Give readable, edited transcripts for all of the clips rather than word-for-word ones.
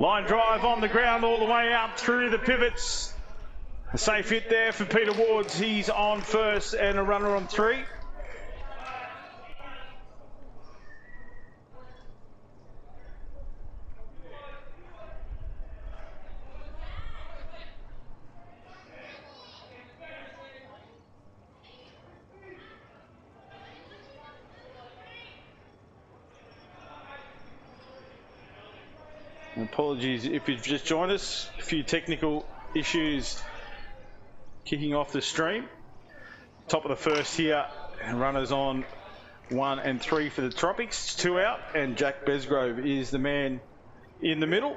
Line drive on the ground all the way up through the pivots. A safe hit there for Peter Wards. He's on first and a runner on 3. Apologies if you've just joined us. A few technical issues kicking off the stream. Top of the first here, and runners on 1 and 3 for the Tropics. 2 out, and Jack Besgrove is the man in the middle.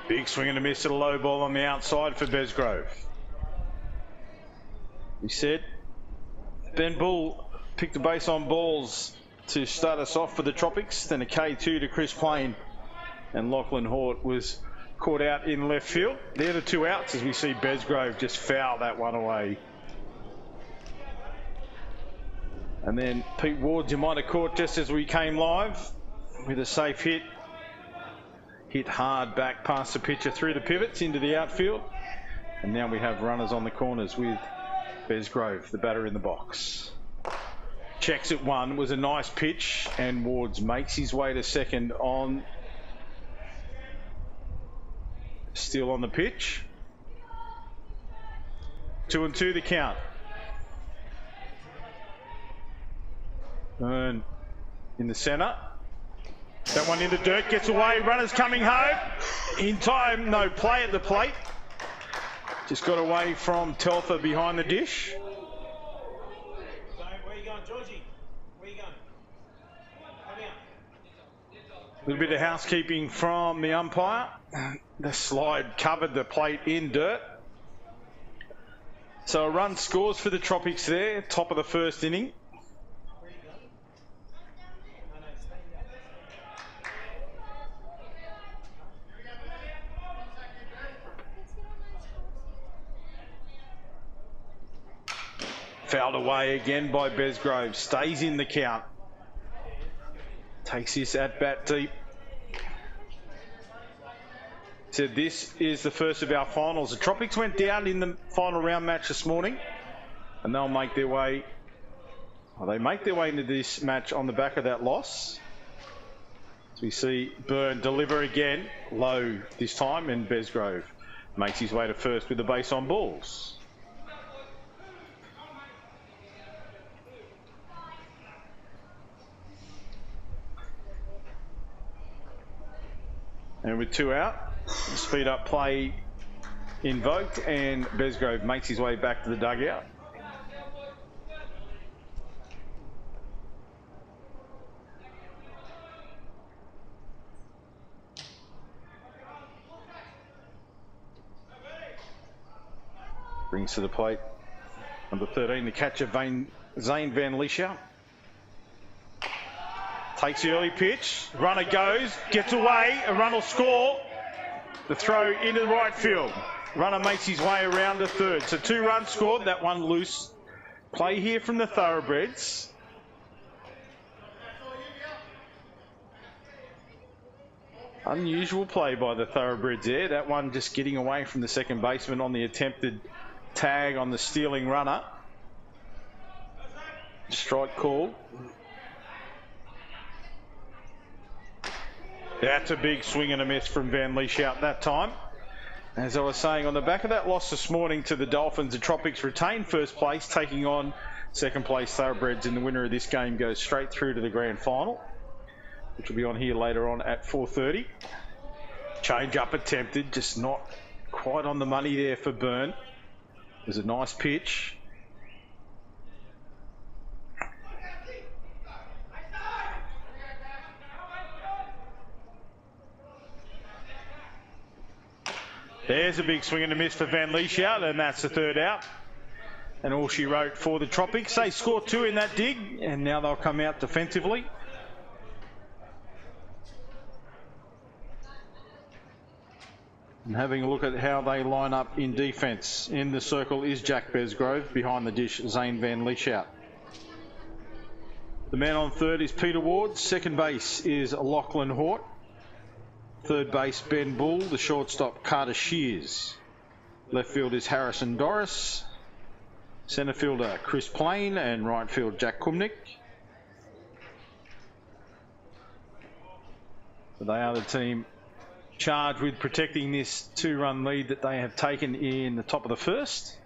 Big swing and a miss at a low ball on the outside for Besgrove. We said Ben Bull picked the base on balls to start us off for the Tropics, then a K2 to Chris Plain, and Lachlan Hort was caught out in left field. They're the 2 outs as we see Besgrove just foul that one away. And then Pete Wards, you might have caught just as we came live with a safe hit. Hit hard back past the pitcher through the pivots into the outfield. And now we have runners on the corners with Besgrove, the batter in the box. Checks at 1, was a nice pitch, and Wards makes his way to second on. Still on the pitch. 2 and 2 the count. Byrne in the centre. That one in the dirt, gets away, runners coming home. In time, no play at the plate. Just got away from Telfer behind the dish. Where you going, Georgie? Where you going? Come here. A little bit of housekeeping from the umpire. The slide covered the plate in dirt. So a run scores for the Tropics there, top of the first inning. Fouled away again by Besgrove. Stays in the count. Takes this at bat deep. Said this is the first of our finals. The Tropics went down in the final round match this morning, and they'll make their way. Well, they make their way into this match on the back of that loss. So we see Byrne deliver again, low this time, and Besgrove makes his way to first with the base on balls. And with 2 out, speed up play invoked, and Besgrove makes his way back to the dugout. Brings to the plate number 13, the catcher Zane Van Liescher. Takes the early pitch, runner goes, gets away, a run will score. The throw into the right field. Runner makes his way around to third. So 2 runs scored, that one loose. Play here from the Thoroughbreds. Unusual play by the Thoroughbreds there. That one just getting away from the second baseman on the attempted tag on the stealing runner. Strike call. That's a big swing and a miss from Van Liescher that time. As I was saying, on the back of that loss this morning to the Dolphins, the Tropics retain first place, taking on second place Thoroughbreds, and the winner of this game goes straight through to the grand final, which will be on here later on at 4:30. Change up attempted, just not quite on the money there for Byrne. It was a nice pitch. There's a big swing and a miss for Van Liescher, and that's the 3rd out. And all she wrote for the Tropics. They scored 2 in that dig, and now they'll come out defensively. And having a look at how they line up in defence. In the circle is Jack Besgrove. Behind the dish, Zane Van Lieshout. The man on third is Peter Ward. Second base is Lachlan Hort. Third base, Ben Bull. The shortstop, Carter Shears. Left field is Harrison Doris. Centre fielder, Chris Plain. And right field, Jack Kumnick. So they are the team charged with protecting this 2-run lead that they have taken in the top of the first.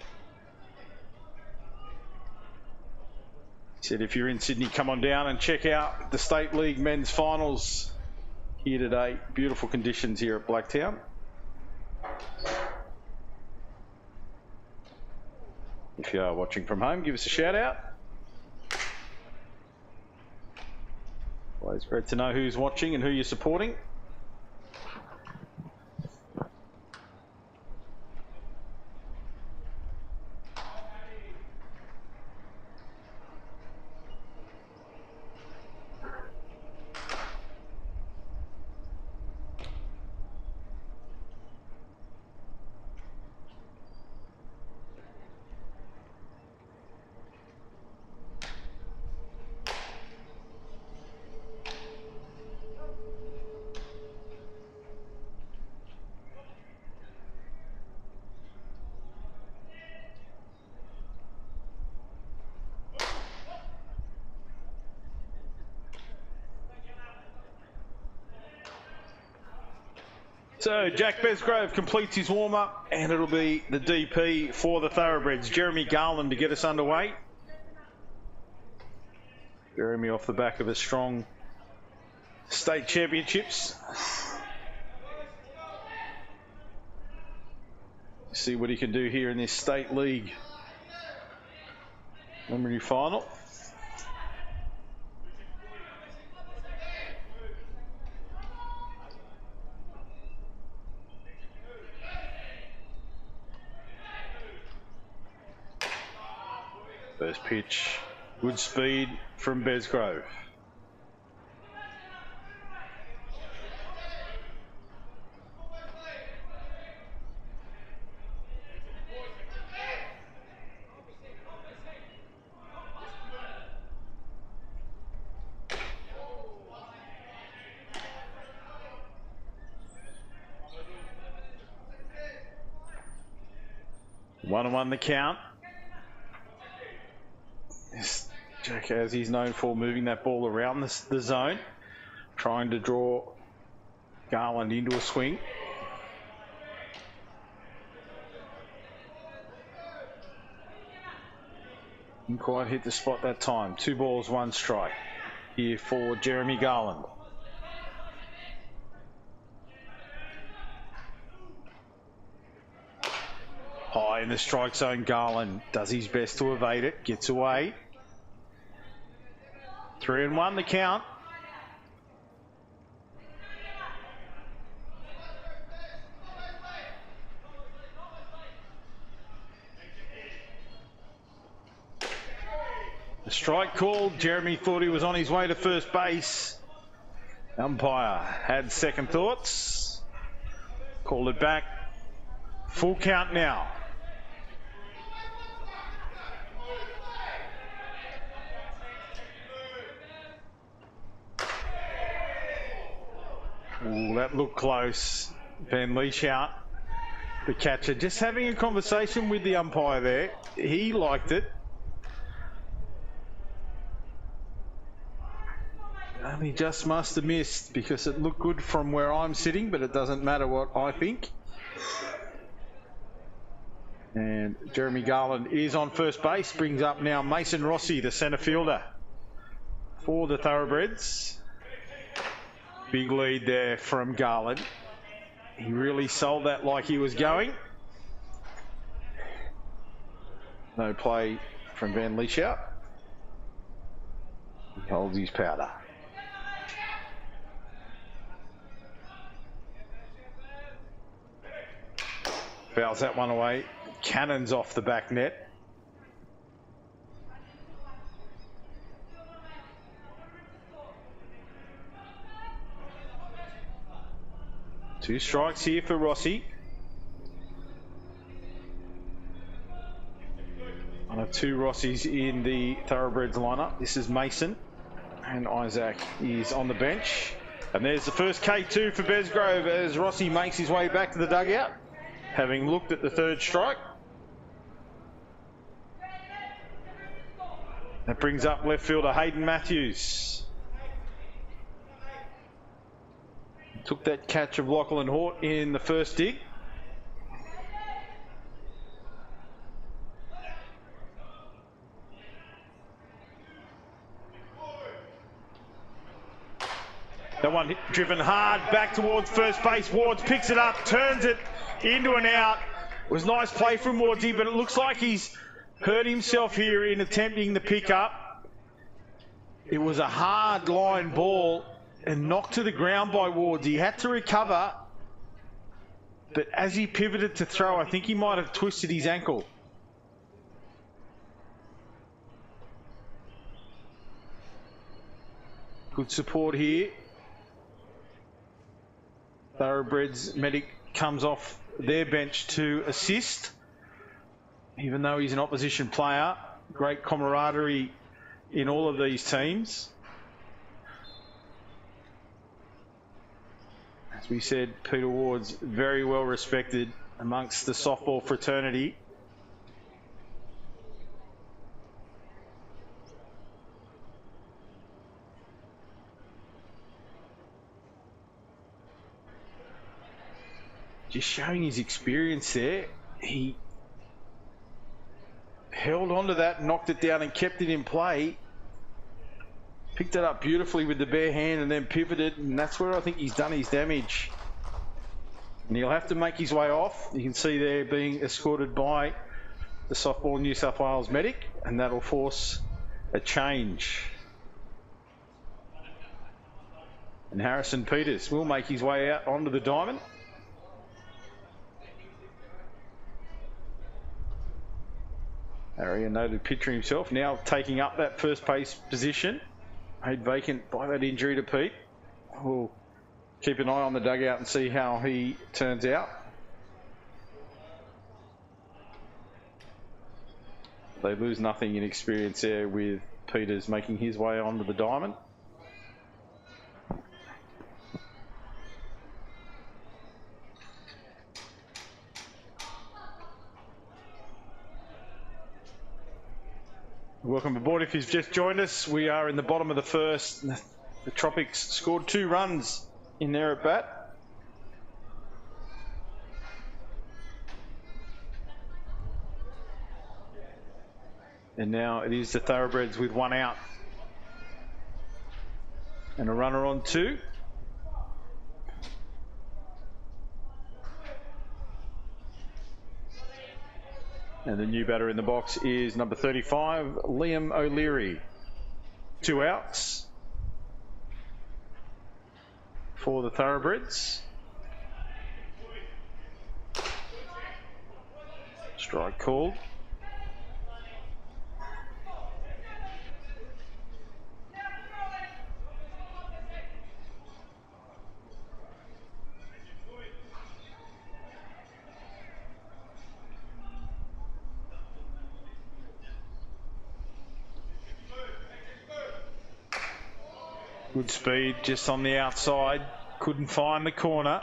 He said if you're in Sydney, come on down and check out the State League men's finals here today. Beautiful conditions here at Blacktown. If you are watching from home, give us a shout out. Always great to know who's watching and who you're supporting. So Jack Besgrove completes his warm-up, and it'll be the DP for the Thoroughbreds, Jeremy Garland, to get us underway. Jeremy off the back of a strong state championships. See what he can do here in this state league preliminary final. First pitch, good speed from Besgrove. One and one the count. Jack, as he's known for, moving that ball around the zone, trying to draw Garland into a swing. Didn't quite hit the spot that time. 2 balls, 1 strike here for Jeremy Garland. High in the strike zone, Garland does his best to evade it, gets away. 3 and 1 the count. The strike called. Jeremy thought he was on his way to first base. Umpire had second thoughts. Called it back. Full count now. Ooh, that looked close. Van Lieshout, the catcher, just having a conversation with the umpire there. He liked it. He just must have missed because it looked good from where I'm sitting, but it doesn't matter what I think. And Jeremy Garland is on first base. Brings up now Mason Rossi, the centre fielder for the Thoroughbreds. Big lead there from Garland. He really sold that like he was going. No play from Van Lieshout. He holds his powder. Fouls that one away. Cannons off the back net. Two strikes here for Rossi. One of two Rossies in the Thoroughbreds lineup. This is Mason, and Isaac is on the bench. And there's the first K2 for Besgrove as Rossi makes his way back to the dugout, having looked at the third strike. That brings up left fielder Hayden Matthews. Took that catch of Lachlan Hort in the first dig. That one driven hard back towards first base. Wards picks it up, turns it into an out. It was nice play from Wardsy, but it looks like he's hurt himself here in attempting the pick up. It was a hard line ball and knocked to the ground by Wards. He had to recover, but as he pivoted to throw, I think he might have twisted his ankle. Good support here. Thoroughbreds medic comes off their bench to assist. Even though he's an opposition player, great camaraderie in all of these teams. As we said, Peter Ward's very well respected amongst the softball fraternity. Just showing his experience there. He held onto that, knocked it down and kept it in play. Picked it up beautifully with the bare hand and then pivoted, and that's where I think he's done his damage. And he'll have to make his way off. You can see there being escorted by the softball New South Wales medic, and that'll force a change. And Harrison Peters will make his way out onto the diamond. Harry, a noted pitcher himself, now taking up that first base position, made vacant by that injury to Pete. We'll keep an eye on the dugout and see how he turns out. They lose nothing in experience there with Peters making his way onto the diamond. Welcome aboard if you've just joined us. We are in the bottom of the first. The Tropics scored 2 runs in there at bat. And now it is the Thoroughbreds with 1 out. And a runner on 2. And the new batter in the box is number 35, Liam O'Leary. 2 outs for the Thoroughbreds. Strike called. Good speed just on the outside. Couldn't find the corner.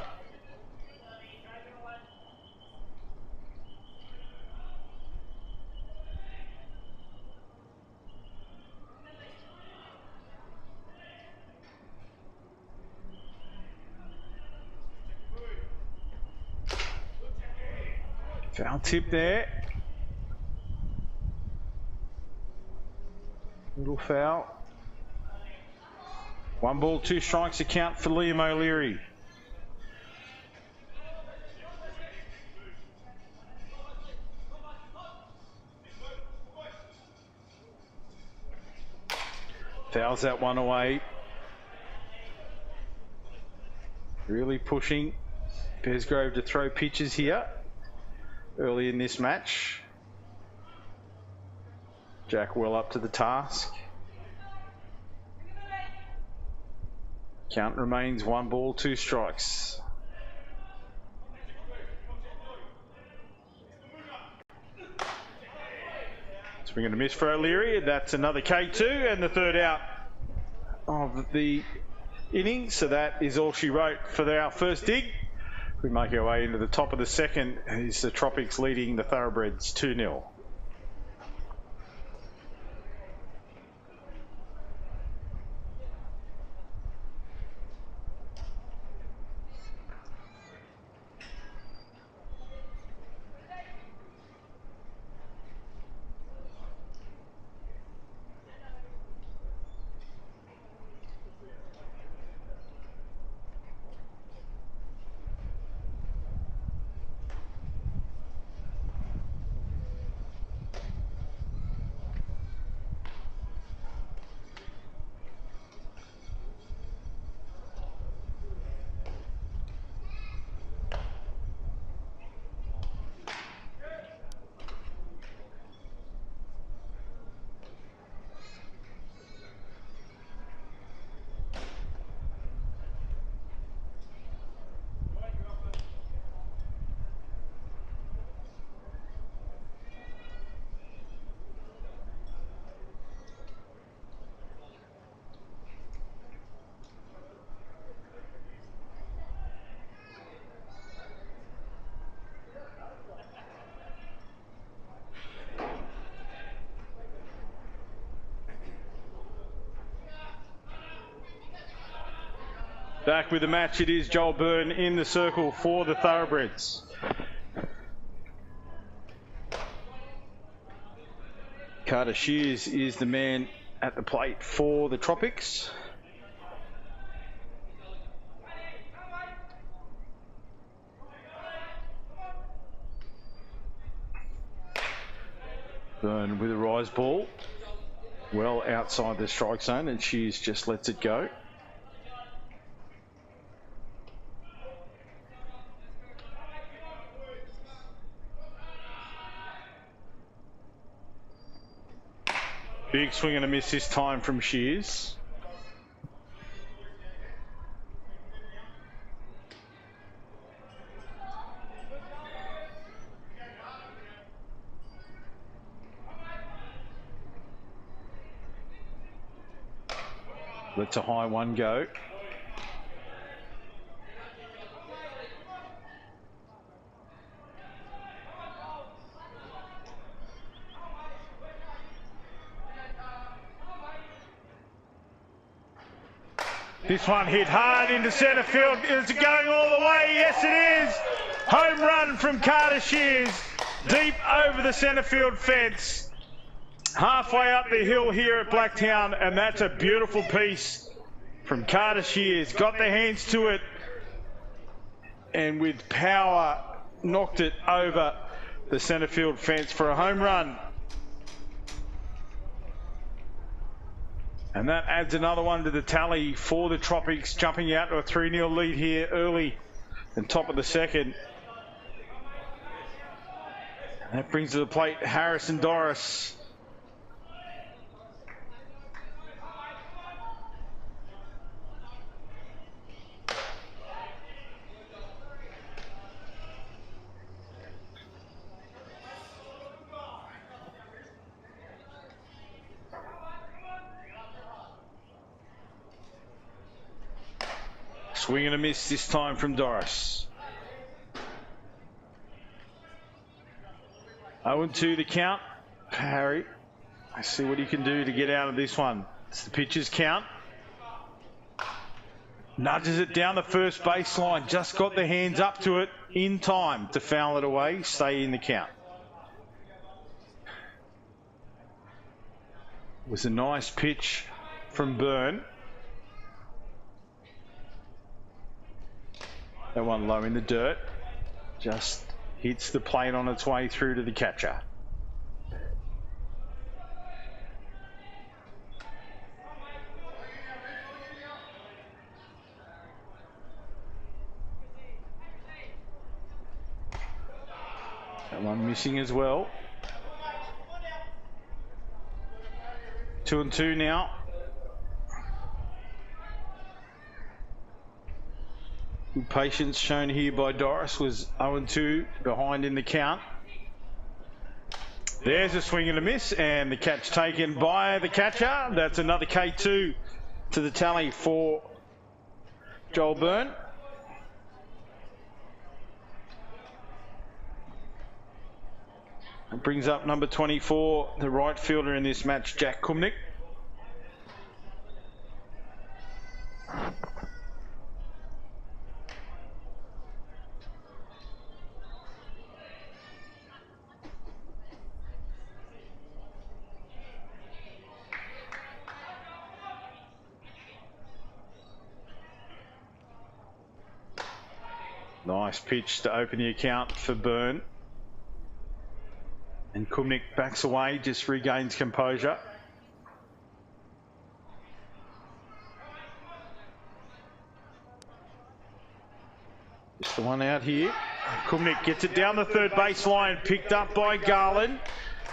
Foul tip there. Little foul. 1 ball, 2 strikes account for Liam O'Leary. Fouls that one away. Really pushing Besgrove to throw pitches here early in this match. Jack well up to the task. Count remains 1 ball, 2 strikes. We're going to miss for O'Leary. That's another K2 and the third out of the innings. So that is all she wrote for our first dig. We make our way into the top of the second. Is the Tropics leading the Thoroughbreds 2-0. Back with the match, it is Joel Byrne in the circle for the Thoroughbreds. Carter Shears is the man at the plate for the Tropics. Byrne with a rise ball, well outside the strike zone, and Shears just lets it go. Big swing and a miss this time from Shears. Lets a high one go. This one hit hard into centre field. Is it going all the way? Yes, it is. Home run from Carter Shears. Deep over the centre field fence. Halfway up the hill here at Blacktown. And that's a beautiful piece from Carter Shears. Got the hands to it. And with power, knocked it over the centre field fence for a home run. And that adds another one to the tally for the Tropics, jumping out to a 3-0 lead here early and top of the second. And that brings to the plate Harrison Doris. Swing and a miss this time from Doris. 0-2 the count. Harry, I see what he can do to get out of this one. It's the pitcher's count. Nudges it down the first baseline. Just got the hands up to it in time to foul it away. Stay in the count. It was a nice pitch from Byrne. That one low in the dirt, just hits the plate on its way through to the catcher. That one missing as well. 2-2 now. Good patience shown here by Doris. Was 0-2 behind in the count. There's a swing and a miss, and the catch taken by the catcher. That's another K2 to the tally for Joel Byrne. It brings up number 24, the right fielder in this match, Jack Kumnick. Nice pitch to open the account for Byrne. And Kumnick backs away, just regains composure. Just the one out here. Kumnick gets it down the third baseline, picked up by Garland.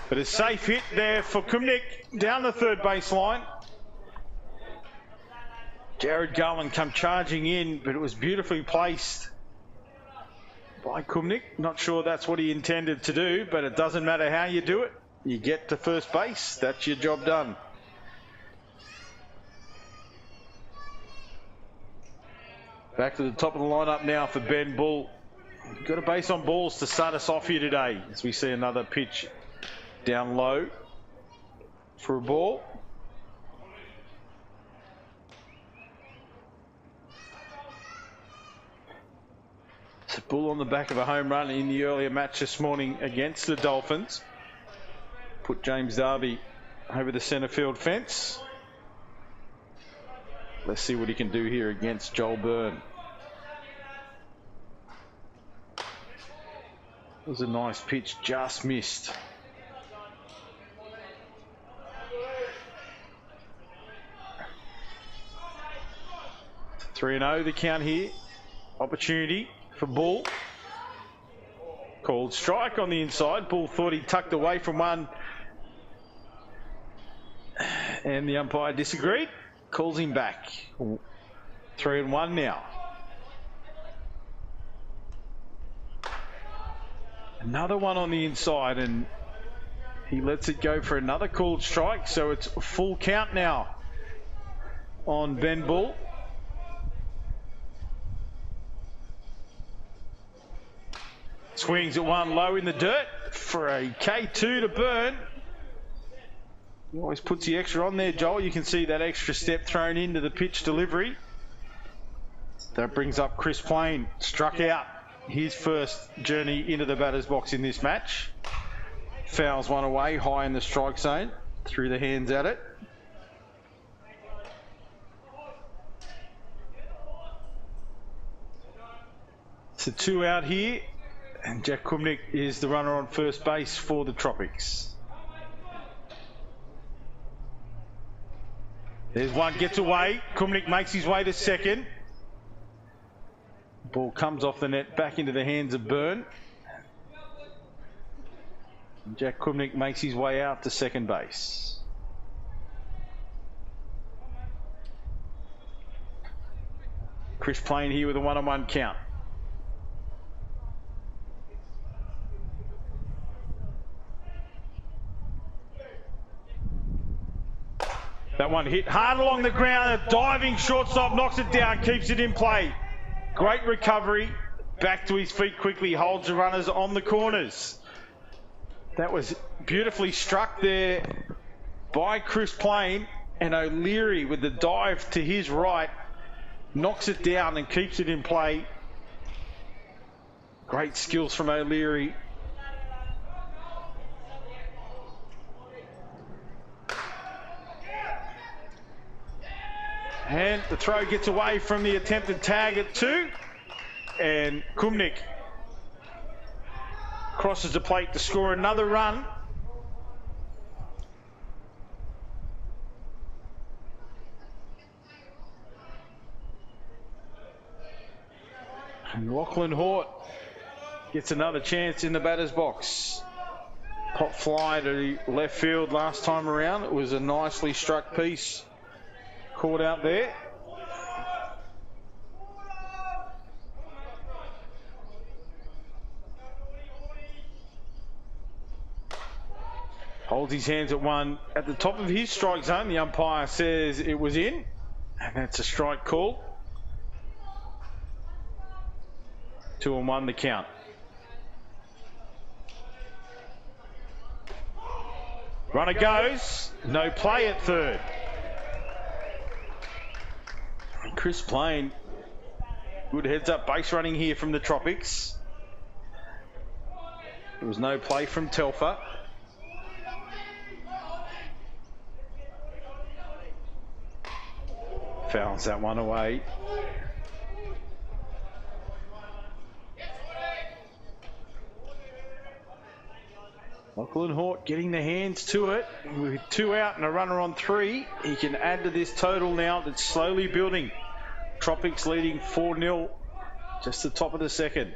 But a safe hit there for Kumnick down the third baseline. Jared Garland come charging in, but it was beautifully placed by Kumnick. Not sure that's what he intended to do, but it doesn't matter how you do it. You get to first base. That's your job done. Back to the top of the lineup now for Ben Bull. Got a base on balls to start us off here today as we see another pitch down low for a ball. It's a Bull on the back of a home run in the earlier match this morning against the Dolphins. Put James Darby over the centre field fence. Let's see what he can do here against Joel Byrne. It was a nice pitch, just missed. It's 3-0 the count here. Opportunity for Bull. Called strike on the inside. Bull thought he tucked away from one, and the umpire disagreed. Calls him back. 3-1 now. Another one on the inside, and he lets it go for another called strike. So it's a full count now on Ben Bull. Swings at one low in the dirt for a K2 to Byrne. He always puts the extra on there, Joel. You can see that extra step thrown into the pitch delivery. That brings up Chris Plain. Struck out his first journey into the batter's box in this match. Fouls one away, high in the strike zone. Threw the hands at it. It's a 2 out here. And Jack Kumnick is the runner on first base for the Tropics. There's one, gets away. Kumnick makes his way to second. Ball comes off the net, back into the hands of Byrne. Jack Kumnick makes his way out to second base. Chris Plain here with a 1-on-1 count. That one hit hard along the ground. A diving shortstop knocks it down, keeps it in play. Great recovery. Back to his feet quickly, holds the runners on the corners. That was beautifully struck there by Chris Plain, and O'Leary with the dive to his right knocks it down and keeps it in play. Great skills from O'Leary. And the throw gets away from the attempted tag at 2. And Kumnick crosses the plate to score another run. And Lachlan Hort gets another chance in the batter's box. Pop fly to left field last time around. It was a nicely struck piece. Caught out there. Holds his hands at one at the top of his strike zone. The umpire says it was in, and that's a strike call. 2-1 the count. Runner goes, no play at third. Chris Plain, good heads up base running here from the Tropics. There was no play from Telfer. Fouls that one away. Lachlan Hort getting the hands to it. With 2 out and a runner on 3, he can add to this total now that's slowly building. Tropics leading 4-0, just the top of the second.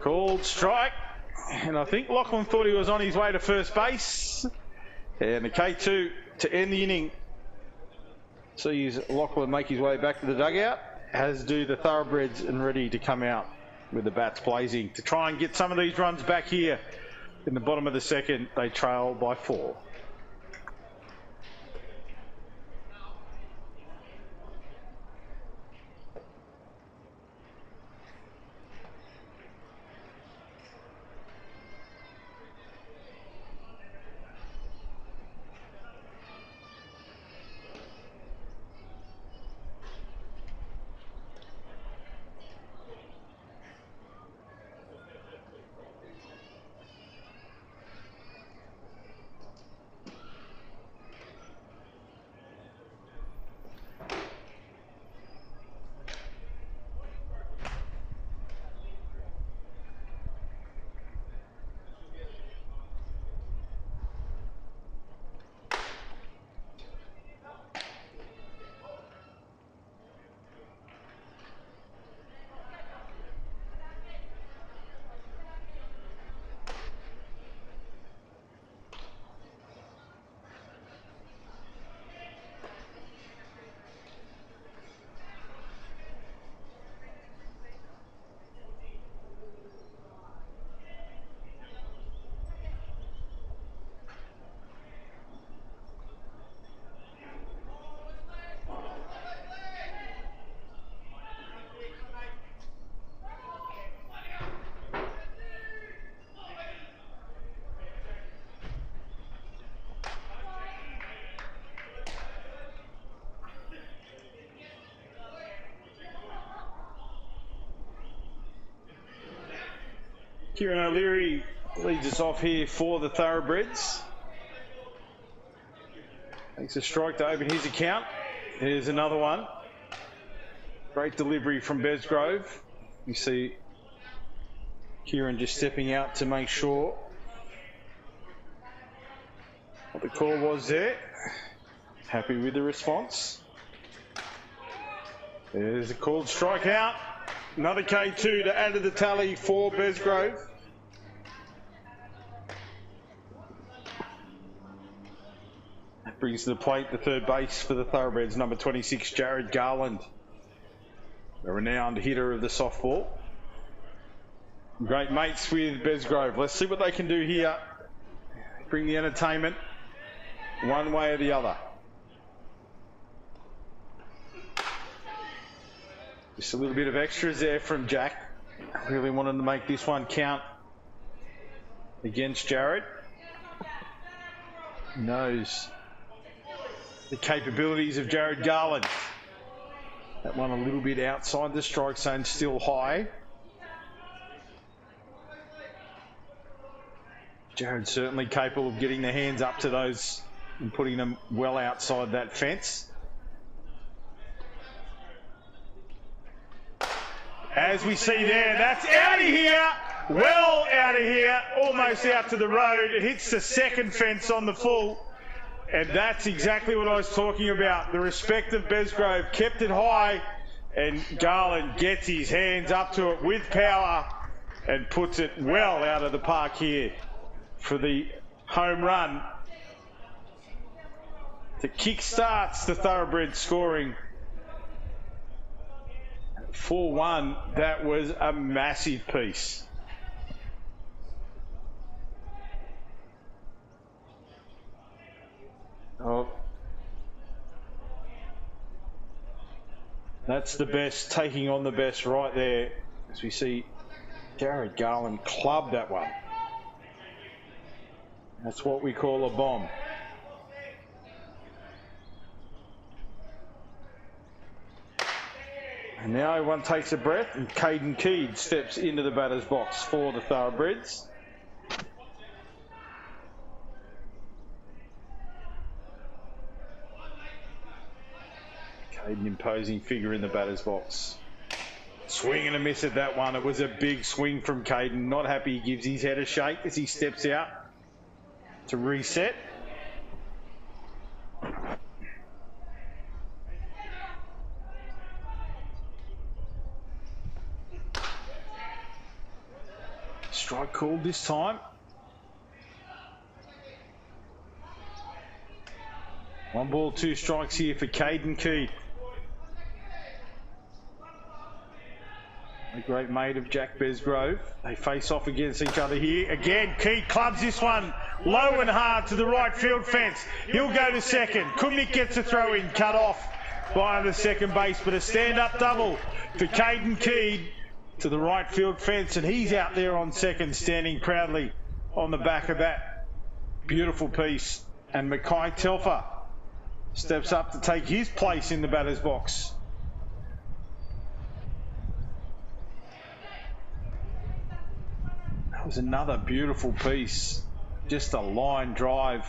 Called strike, and I think Lachlan thought he was on his way to first base. And the K2 to end the inning. Sees Lachlan make his way back to the dugout, as do the Thoroughbreds, and ready to come out with the bats blazing to try and get some of these runs back here. In the bottom of the second, they trail by 4. Kieran O'Leary leads us off here for the Thoroughbreds. Takes a strike to open his account. Here's another one. Great delivery from Besgrove. You see Kieran just stepping out to make sure what the call was there. Happy with the response. There's a called strikeout. Another K2 to add to the tally for Besgrove. That brings to the plate the third base for the Thoroughbreds, number 26, Jared Garland, a renowned hitter of the softball. Great mates with Besgrove. Let's see what they can do here. Bring the entertainment one way or the other. Just a little bit of extras there from Jack. Really wanted to make this one count against Jared. He knows the capabilities of Jared Garland. That one a little bit outside the strike zone, still high. Jared's certainly capable of getting the hands up to those and putting them well outside that fence. As we see there, that's out of here, well out of here, almost out to the road. It hits the second fence on the full, and that's exactly what I was talking about. The respect of Besgrove, kept it high, and Garland gets his hands up to it with power and puts it well out of the park here for the home run that kick-starts the Thoroughbreds scoring. 4-1, that was a massive piece. Oh. That's the best, taking on the best right there. As we see Jared Garland club that one. That's what we call a bomb. And now everyone takes a breath, and Caden Keed steps into the batter's box for the Thoroughbreds. Caden, imposing figure in the batter's box. Swing and a miss at that one. It was a big swing from Caden. Not happy. He gives his head a shake as he steps out to reset. Strike called this time. One ball, two strikes here for Caden Keed. A great mate of Jack Besgrove. They face off against each other here. Again, Keed clubs this one low and hard to the right field fence. He'll go to second. Kumnik gets a throw in, cut off by the second base, but a stand-up double for Caden Keed to the right field fence, and he's out there on second, standing proudly on the back of that beautiful piece. And Mackay Telfer steps up to take his place in the batter's box. That was another beautiful piece. Just a line drive.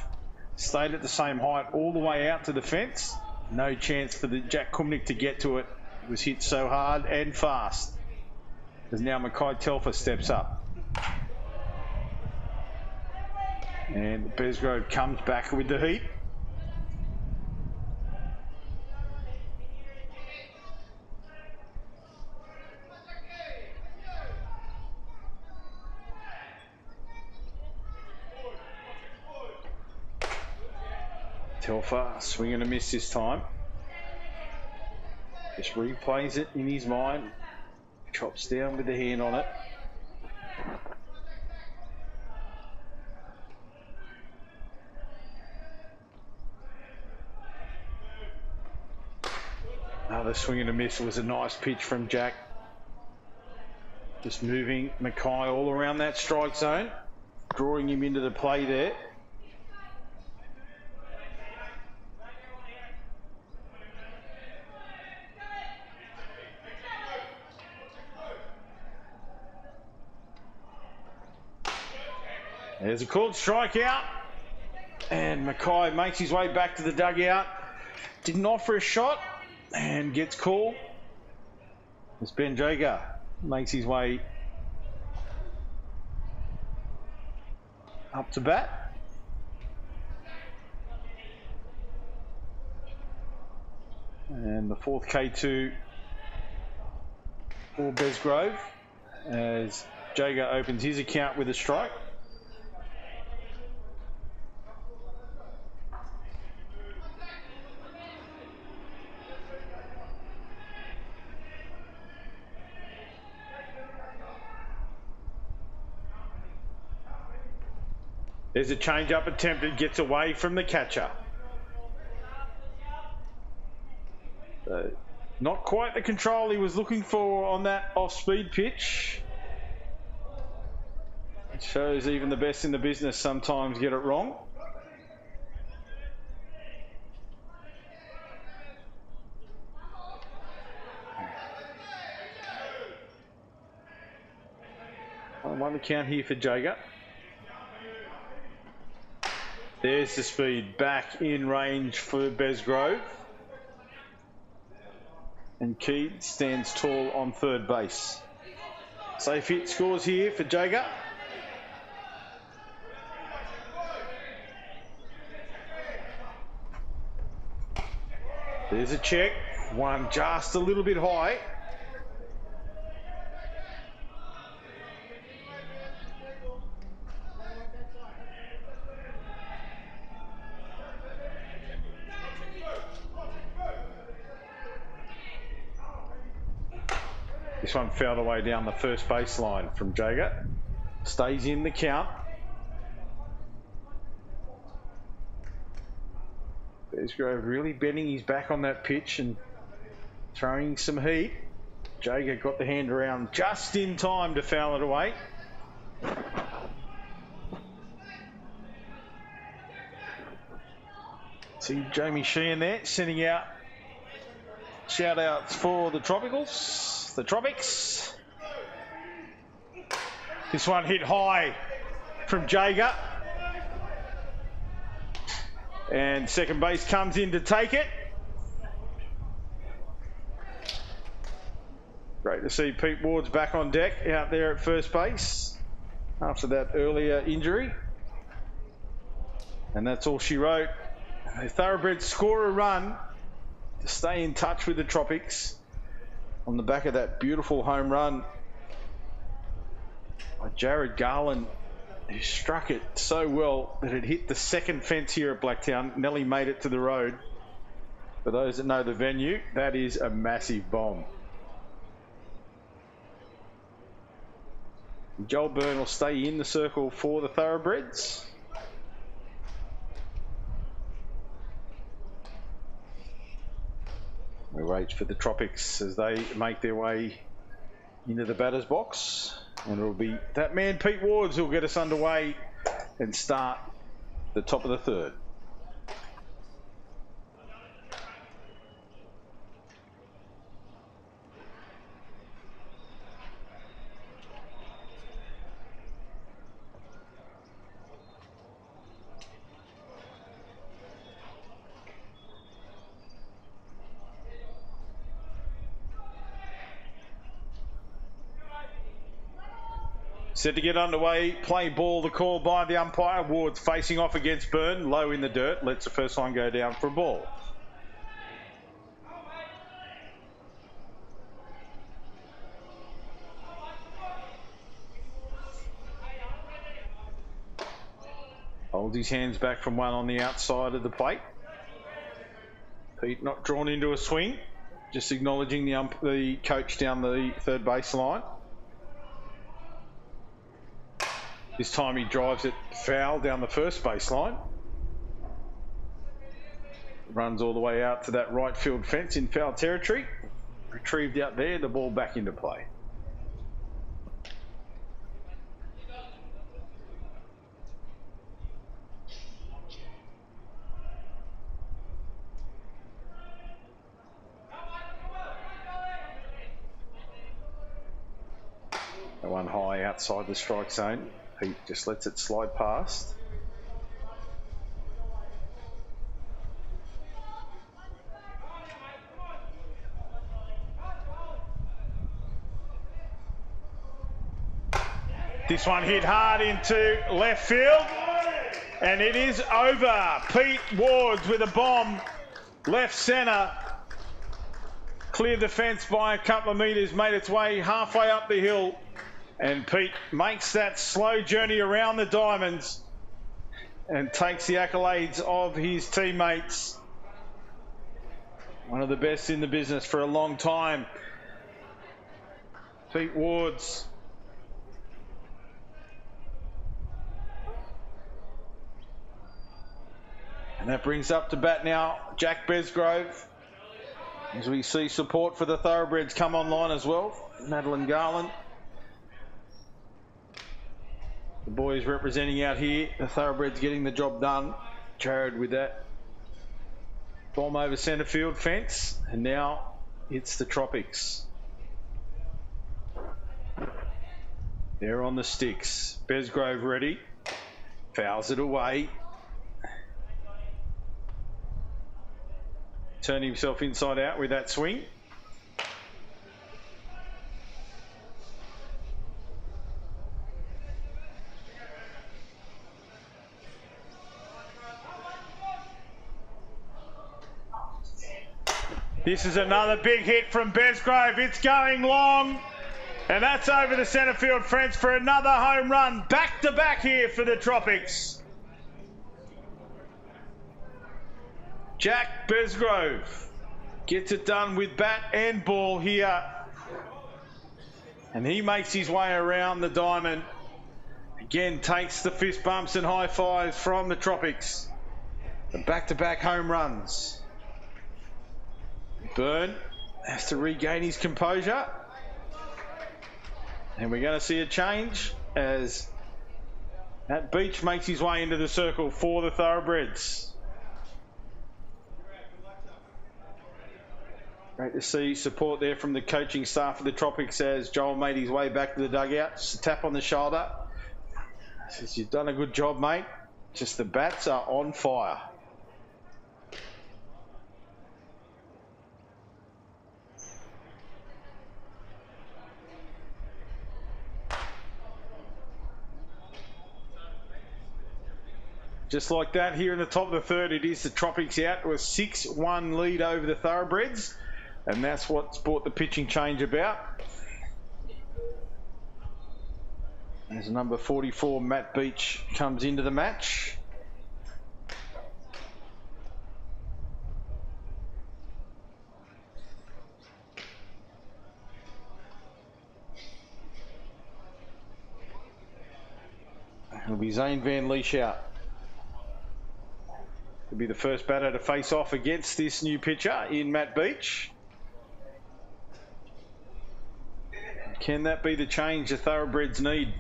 Stayed at the same height all the way out to the fence. No chance for the Jack Kumnik to get to it. It was hit so hard and fast. As now Mackay Telfer steps up. And Besgrove comes back with the heat. Telfer, swing and a miss this time. Just replays it in his mind. Chops down with the hand on it. Another swing and a miss. It was a nice pitch from Jack. Just moving Mackay all around that strike zone. Drawing him into the play there. There's a called strikeout, and Mackay makes his way back to the dugout. Didn't offer a shot and gets called. As Ben Jager makes his way up to bat. And the fourth K2 for Besgrove as Jager opens his account with a strike. There's a change-up attempted, gets away from the catcher. Not quite the control he was looking for on that off-speed pitch. It shows even the best in the business sometimes get it wrong. One count here for Jager. There's the speed back in range for Besgrove. And Keed stands tall on third base. Safe hit scores here for Jager. There's a check. One just a little bit high. This one fouled away down the first baseline from Jager. Stays in the count. Besgrove really bending his back on that pitch and throwing some heat. Jager got the hand around just in time to foul it away. See Jamie Sheehan there sending out shout outs for the Tropicals, the Tropics. This one hit high from Jager. And second base comes in to take it. Great to see Pete Ward's back on deck out there at first base after that earlier injury. And that's all she wrote. The Thoroughbreds score a run to stay in touch with the Tropics on the back of that beautiful home run by Jared Garland, who struck it so well that it hit the second fence here at Blacktown. Nelly made it to the road. For those that know the venue, that is a massive bomb. Joel Byrne will stay in the circle for the Thoroughbreds. We wait for the Tropics as they make their way into the batter's box. And it'll be that man, Pete Wards, who'll get us underway and start the top of the third. Set to get underway, play ball, the call by the umpire. Ward's facing off against Byrne, low in the dirt, lets the first line go down for a ball. Holds his hands back from one on the outside of the plate. Pete not drawn into a swing, just acknowledging the coach down the third base line. This time he drives it foul down the first baseline. Runs all the way out to that right field fence in foul territory. Retrieved out there, the ball back into play. The one high outside the strike zone. He just lets it slide past. This one hit hard into left field, and it is over. Pete Wards with a bomb, left centre. Cleared the fence by a couple of metres, made its way halfway up the hill. And Pete makes that slow journey around the diamonds and takes the accolades of his teammates. One of the best in the business for a long time. Pete Wards. And that brings up to bat now Jack Besgrove. As we see support for the Thoroughbreds come online as well. Madeline Garland. The boys representing out here, the Thoroughbreds getting the job done. Jared with that bomb over centre field fence, and now it's the Tropics. They're on the sticks. Besgrove ready, fouls it away. Turned himself inside out with that swing. This is another big hit from Besgrove. It's going long. And that's over the centre field fence for another home run. Back to back here for the Tropics. Jack Besgrove gets it done with bat and ball here. And he makes his way around the diamond. Again, takes the fist bumps and high fives from the Tropics. The back-to-back home runs. Byrne has to regain his composure. And we're going to see a change as Matt Beach makes his way into the circle for the Thoroughbreds. Great to see support there from the coaching staff of the Tropics as Joel made his way back to the dugout. Just a tap on the shoulder. Says, you've done a good job, mate. Just the bats are on fire. Just like that, here in the top of the third, it is the Tropics out to a 6-1 lead over the Thoroughbreds. And that's what's brought the pitching change about. As number 44, Matt Beach, comes into the match. It'll be Zane Van Lieshout. He'll be the first batter to face off against this new pitcher in Matt Beach. Can that be the change the Thoroughbreds need?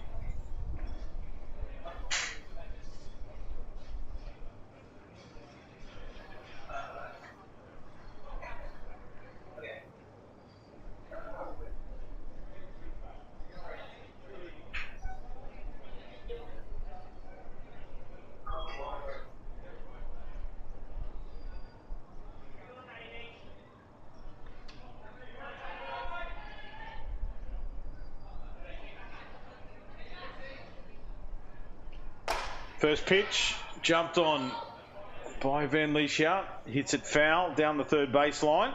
First pitch, jumped on by Van Lieshout, hits it foul down the third baseline.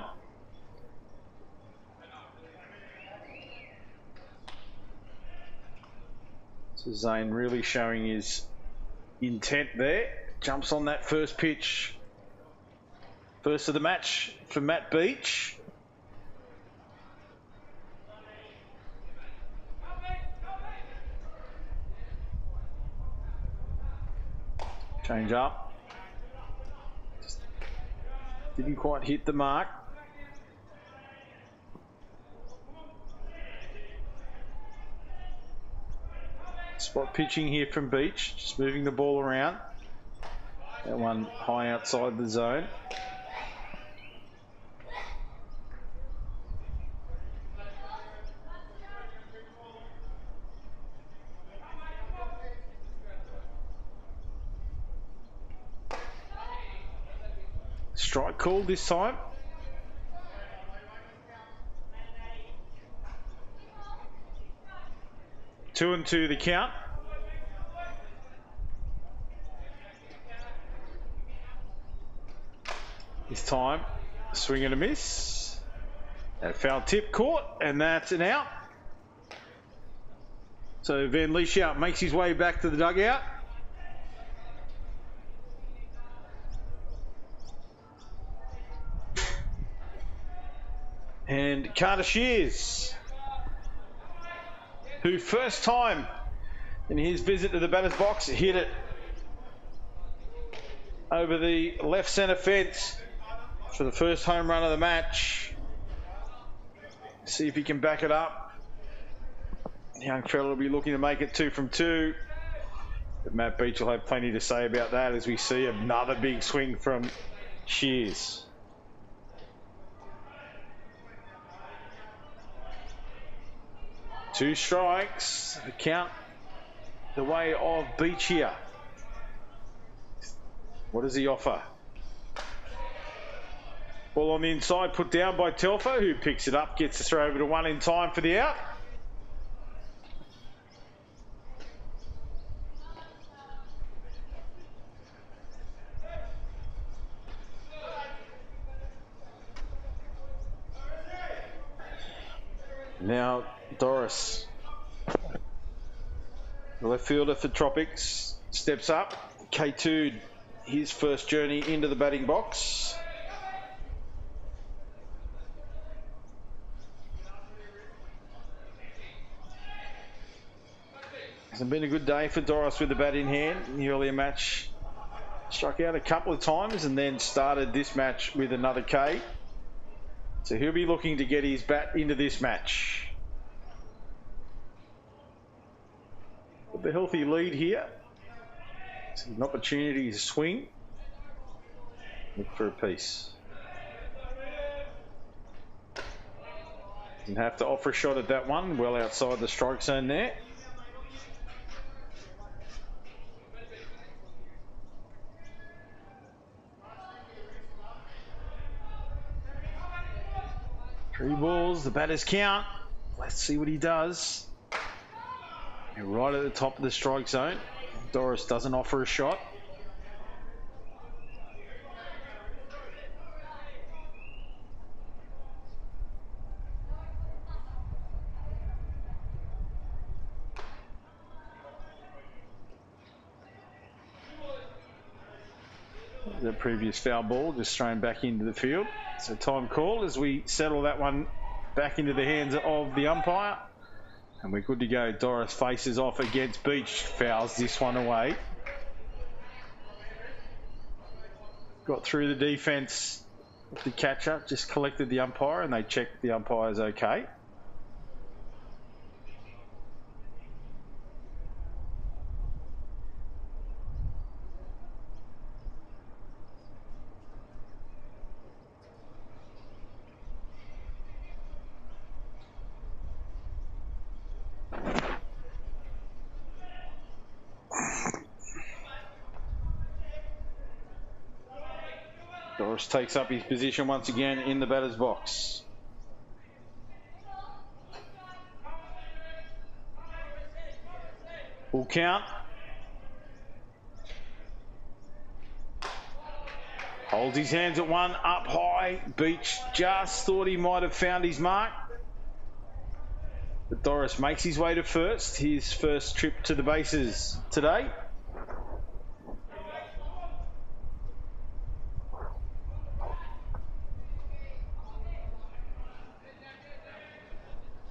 So Zane really showing his intent there. Jumps on that first pitch. First of the match for Matt Beach. Change up. Just didn't quite hit the mark. Spot pitching here from Beach, just moving the ball around. That one high outside the zone. Strike called this time. Two and two the count. This time, swing and a miss. That foul tip caught, and that's an out. So Van Lieshout makes his way back to the dugout. And Carter Shears, who first time in his visit to the batter's box hit it over the left centre fence for the first home run of the match. See if he can back it up. The young fella will be looking to make it 2 from 2. But Matt Beach will have plenty to say about that as we see another big swing from Shears. Two strikes, the count the way of Beach here. What does he offer? Ball on the inside, put down by Telfer, who picks it up, gets the throw over to one in time for the out. Now Doris, the left fielder for Tropics, steps up. K2, his first journey into the batting box. Hasn't been a good day for Doris with the bat in hand. In the earlier match, Struck out a couple of times and then started this match with another K. So he'll be looking to get his bat into this match. With the healthy lead here. It's an opportunity to swing. Look for a piece. Didn't have to offer a shot at that one. Well outside the strike zone there. Three balls, the batters count. Let's see what he does. And right at the top of the strike zone. Doris doesn't offer a shot. The previous foul ball just thrown back into the field. So time call as we settle that one back into the hands of the umpire. And we're good to go. Doris faces off against Beach. Fouls this one away. Got through the defence of the catcher. Just collected the umpire and they checked the umpire's okay. Doris takes up his position once again in the batter's box. Full count. Holds his hands at one, up high. Beach just thought he might have found his mark. But Doris makes his way to first. His first trip to the bases today.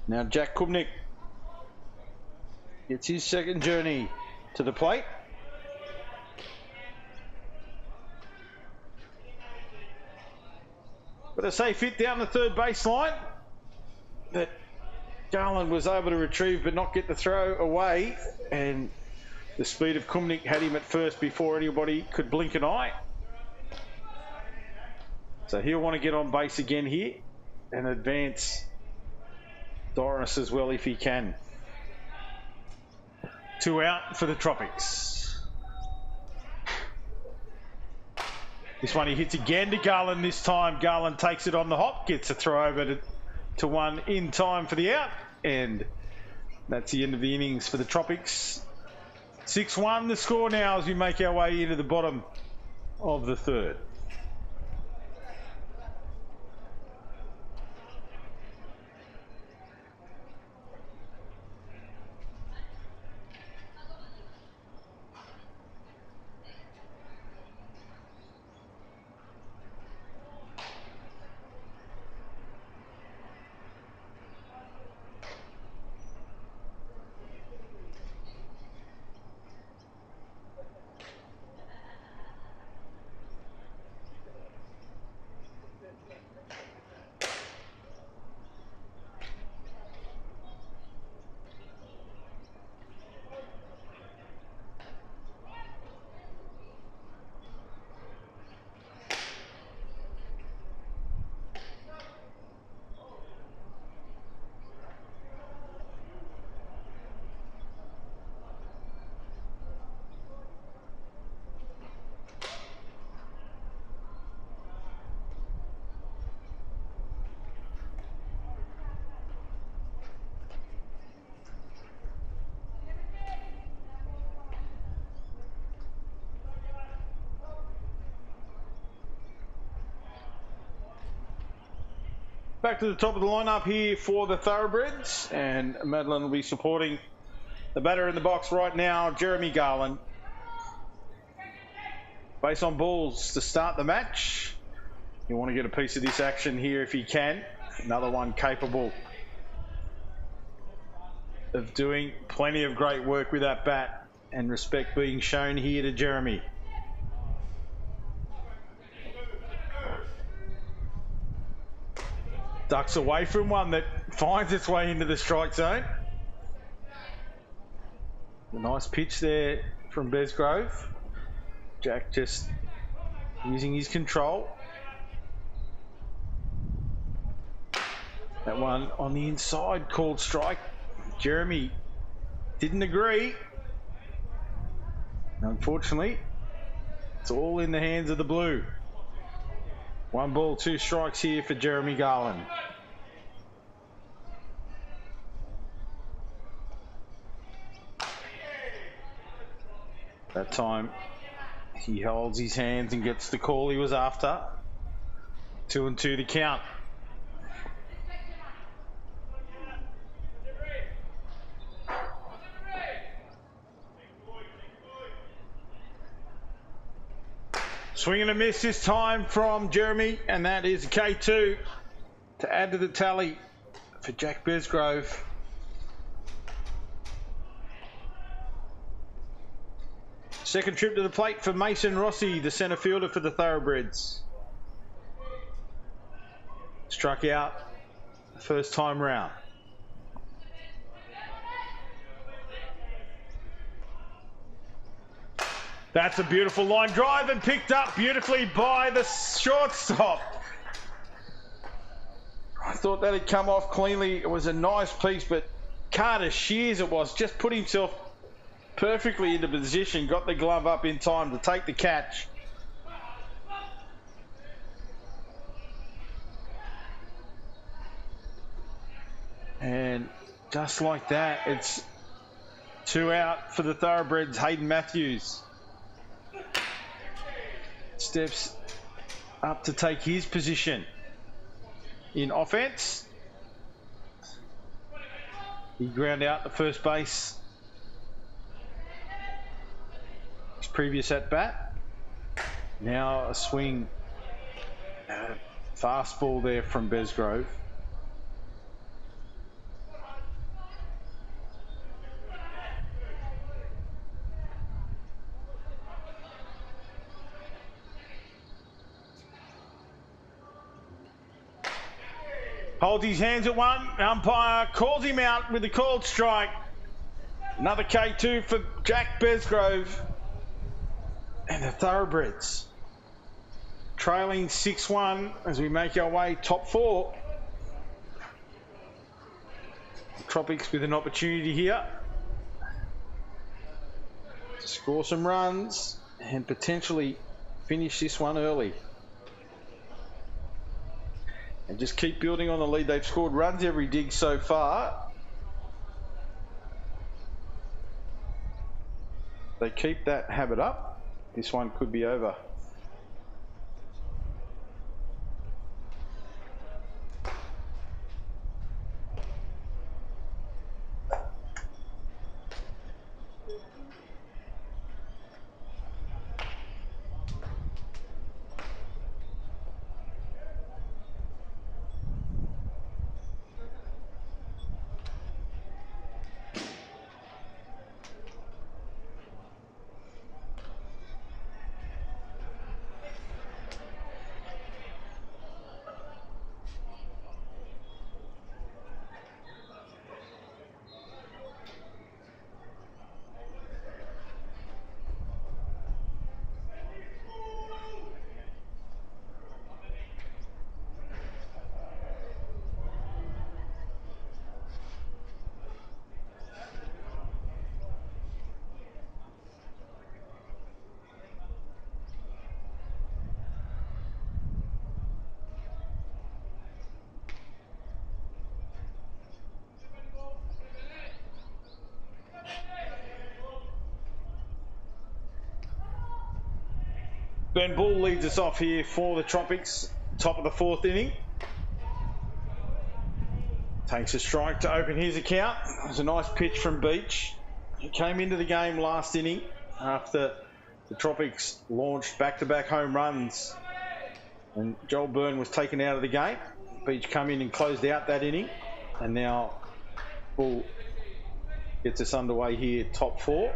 Now Jack Kubnik gets his second journey to the plate. But a safe hit down the third baseline that Garland was able to retrieve but not get the throw away. And the speed of Kubnik had him at first before anybody could blink an eye. So he'll want to get on base again here and advance Doris as well if he can. 2 out for the Tropics. This one he hits again to Garland this time. Garland takes it on the hop, gets a throw over to one in time for the out. And that's the end of the innings for the Tropics. 6-1 the score now as we make our way into the bottom of the third. Back to the top of the lineup here for the Thoroughbreds, and Madeline will be supporting the batter in the box right now, Jeremy Garland. Base on balls to start the match. You want to get a piece of this action here if you can. Another one capable of doing plenty of great work with that bat, and respect being shown here to Jeremy. Ducks away from one that finds its way into the strike zone. A nice pitch there from Besgrove. Jack just using his control. That one on the inside called strike. Jeremy didn't agree. Unfortunately, it's all in the hands of the blue. 1 ball, 2 strikes here for Jeremy Garland. That time he holds his hands and gets the call he was after. 2-2 the count. Swing and a miss this time from Jeremy, and that is a K2 to add to the tally for Jack Besgrove. Second trip to the plate for Mason Rossi, the centre fielder for the Thoroughbreds. Struck out the first time round. That's a beautiful line drive and picked up beautifully by the shortstop. I thought that had come off cleanly. It was a nice piece, but Carter Shears it was. Just put himself perfectly into position, got the glove up in time to take the catch. And just like that, it's 2 out for the Thoroughbreds. Hayden Matthews steps up to take his position in offense. He ground out the first base his previous at bat. Now a swing, fastball there from Besgrove. Holds his hands at one. Umpire calls him out with the called strike. Another K2 for Jack Besgrove. And the Thoroughbreds trailing 6-1 as we make our way top 4. Tropics with an opportunity here to score some runs and potentially finish this one early. And just keep building on the lead. They've scored runs every dig so far. They keep that habit up. This one could be over. Ben Bull leads us off here for the Tropics, top of the 4th inning. Takes a strike to open his account. It was a nice pitch from Beach. He came into the game last inning after the Tropics launched back-to-back home runs and Joel Byrne was taken out of the game. Beach come in and closed out that inning, and now Bull gets us underway here, top 4.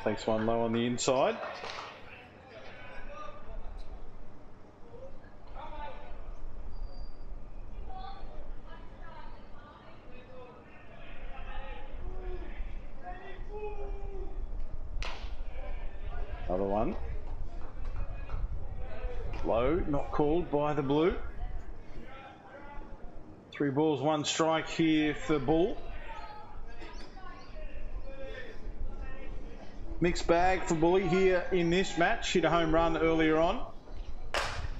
Takes one low on the inside. Another one. Low, not called by the blue. 3 balls, 1 strike here for Bull. Mixed bag for Bully here in this match. Hit a home run earlier on.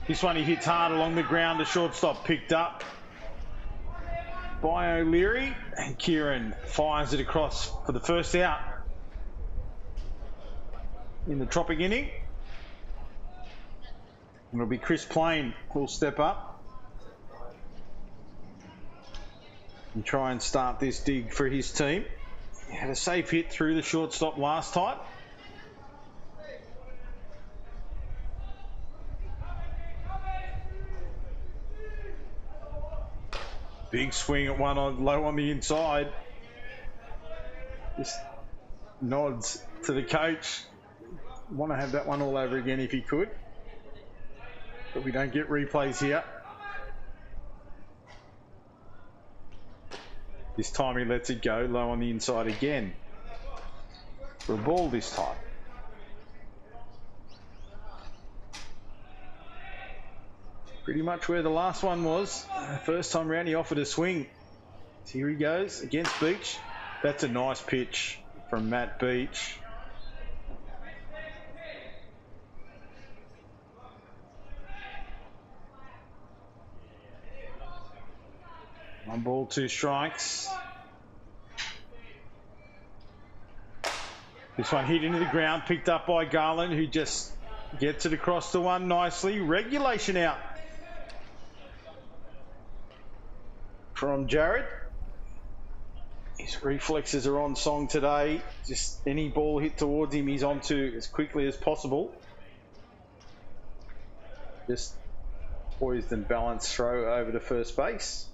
This one he hits hard along the ground. The shortstop picked up by O'Leary. And Kieran fires it across for the first out in the Tropic inning. It'll be Chris Plain who'll step up and try and start this dig for his team. He had a safe hit through the shortstop last time. Big swing at one on low on the inside. Just nods to the coach. Want to have that one all over again if he could. But we don't get replays here. This time he lets it go low on the inside again. For a ball this time. Pretty much where the last one was. First time round he offered a swing. So here he goes against Beach. That's a nice pitch from Matt Beach. One ball, 2 strikes. This one hit into the ground, picked up by Garland, who just gets it across the one nicely. Regulation out from Jared. His reflexes are on song today. Just any ball hit towards him, he's onto as quickly as possible. Just poised and balanced throw over to first base.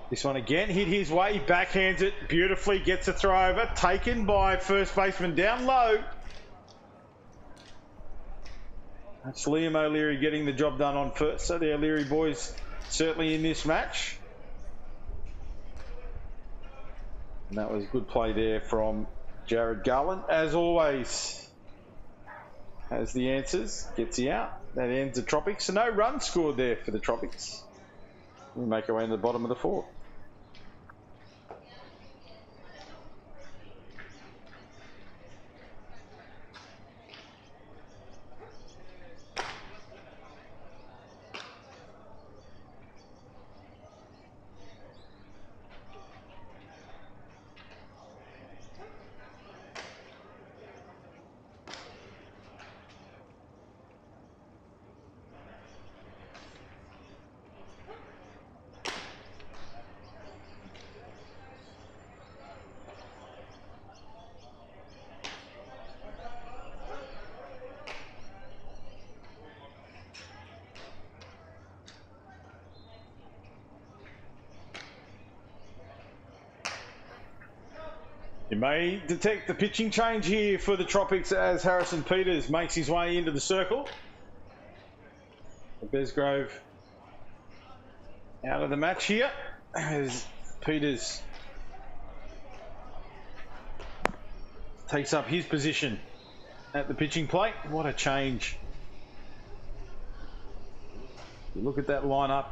This one again, hit his way, backhands it beautifully, gets a throw over, taken by first baseman down low. That's Liam O'Leary getting the job done on first, so the O'Leary boys certainly in this match. And that was good play there from Jared Garland. As always, has the answers, gets you out. That ends the Tropics, so no runs scored there for the Tropics. We make our way to the bottom of the 4th. You may detect the pitching change here for the Tropics as Harrison Peters makes his way into the circle. Besgrove out of the match here as Peters takes up his position at the pitching plate. What a change. You look at that lineup,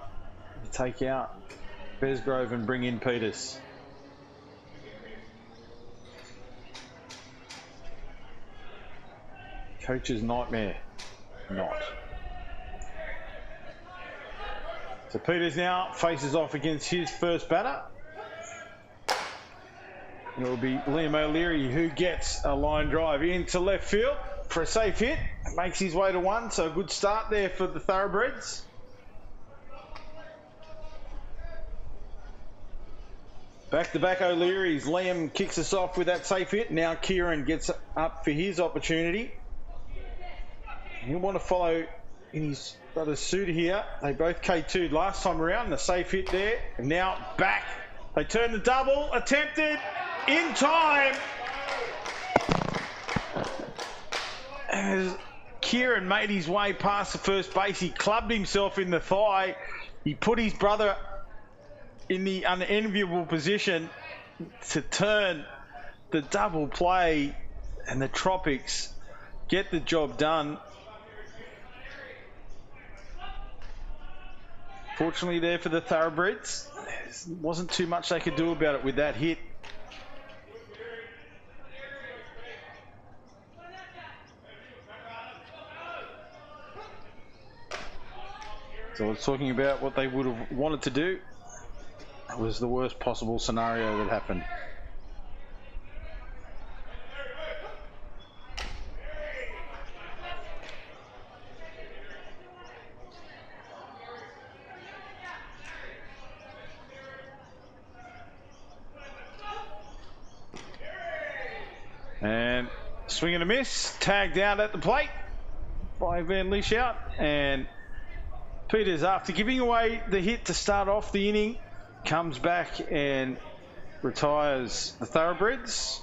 you take out Besgrove and bring in Peters. Coach's nightmare. Not. So Peters now faces off against his first batter. It will be Liam O'Leary who gets a line drive into left field for a safe hit. Makes his way to 1, so a good start there for the Thoroughbreds. Back-to-back O'Leary's. Liam kicks us off with that safe hit. Now Kieran gets up for his opportunity. He'll want to follow in his brother's suit here. They both K2'd last time around. The safe hit there. And now back They turn the double, attempted, in time. As Kieran made his way past the first base, he clubbed himself in the thigh. He put his brother in the unenviable position to turn the double play, and the Tropics get the job done. Fortunately there for the Thoroughbreds, there wasn't too much they could do about it with that hit. So I was talking about what they would have wanted to do. That was the worst possible scenario that happened. And swing and a miss, tagged out at the plate by Van Lieshout, and Peters, after giving away the hit to start off the inning, comes back and retires the Thoroughbreds.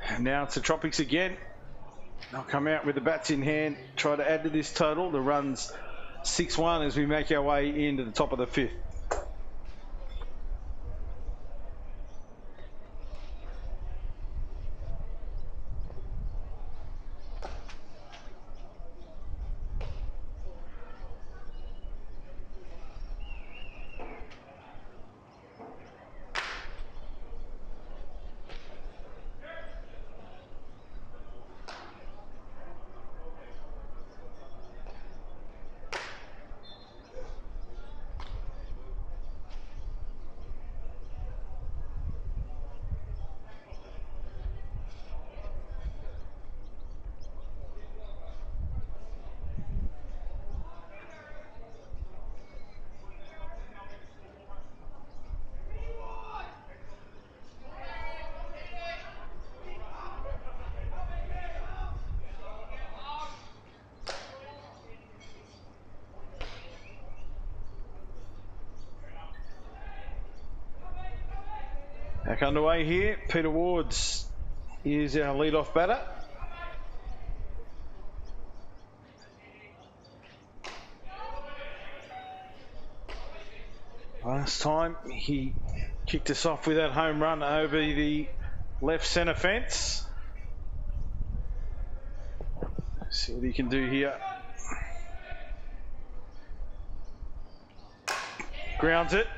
And now it's the Tropics again. They'll come out with the bats in hand, try to add to this total. The run's 6-1 as we make our way into the top of the fifth. Back underway here. Peter Wards is our lead-off batter. Last time he kicked us off with that home run over the left centre fence. Let's see what he can do here. Grounds it.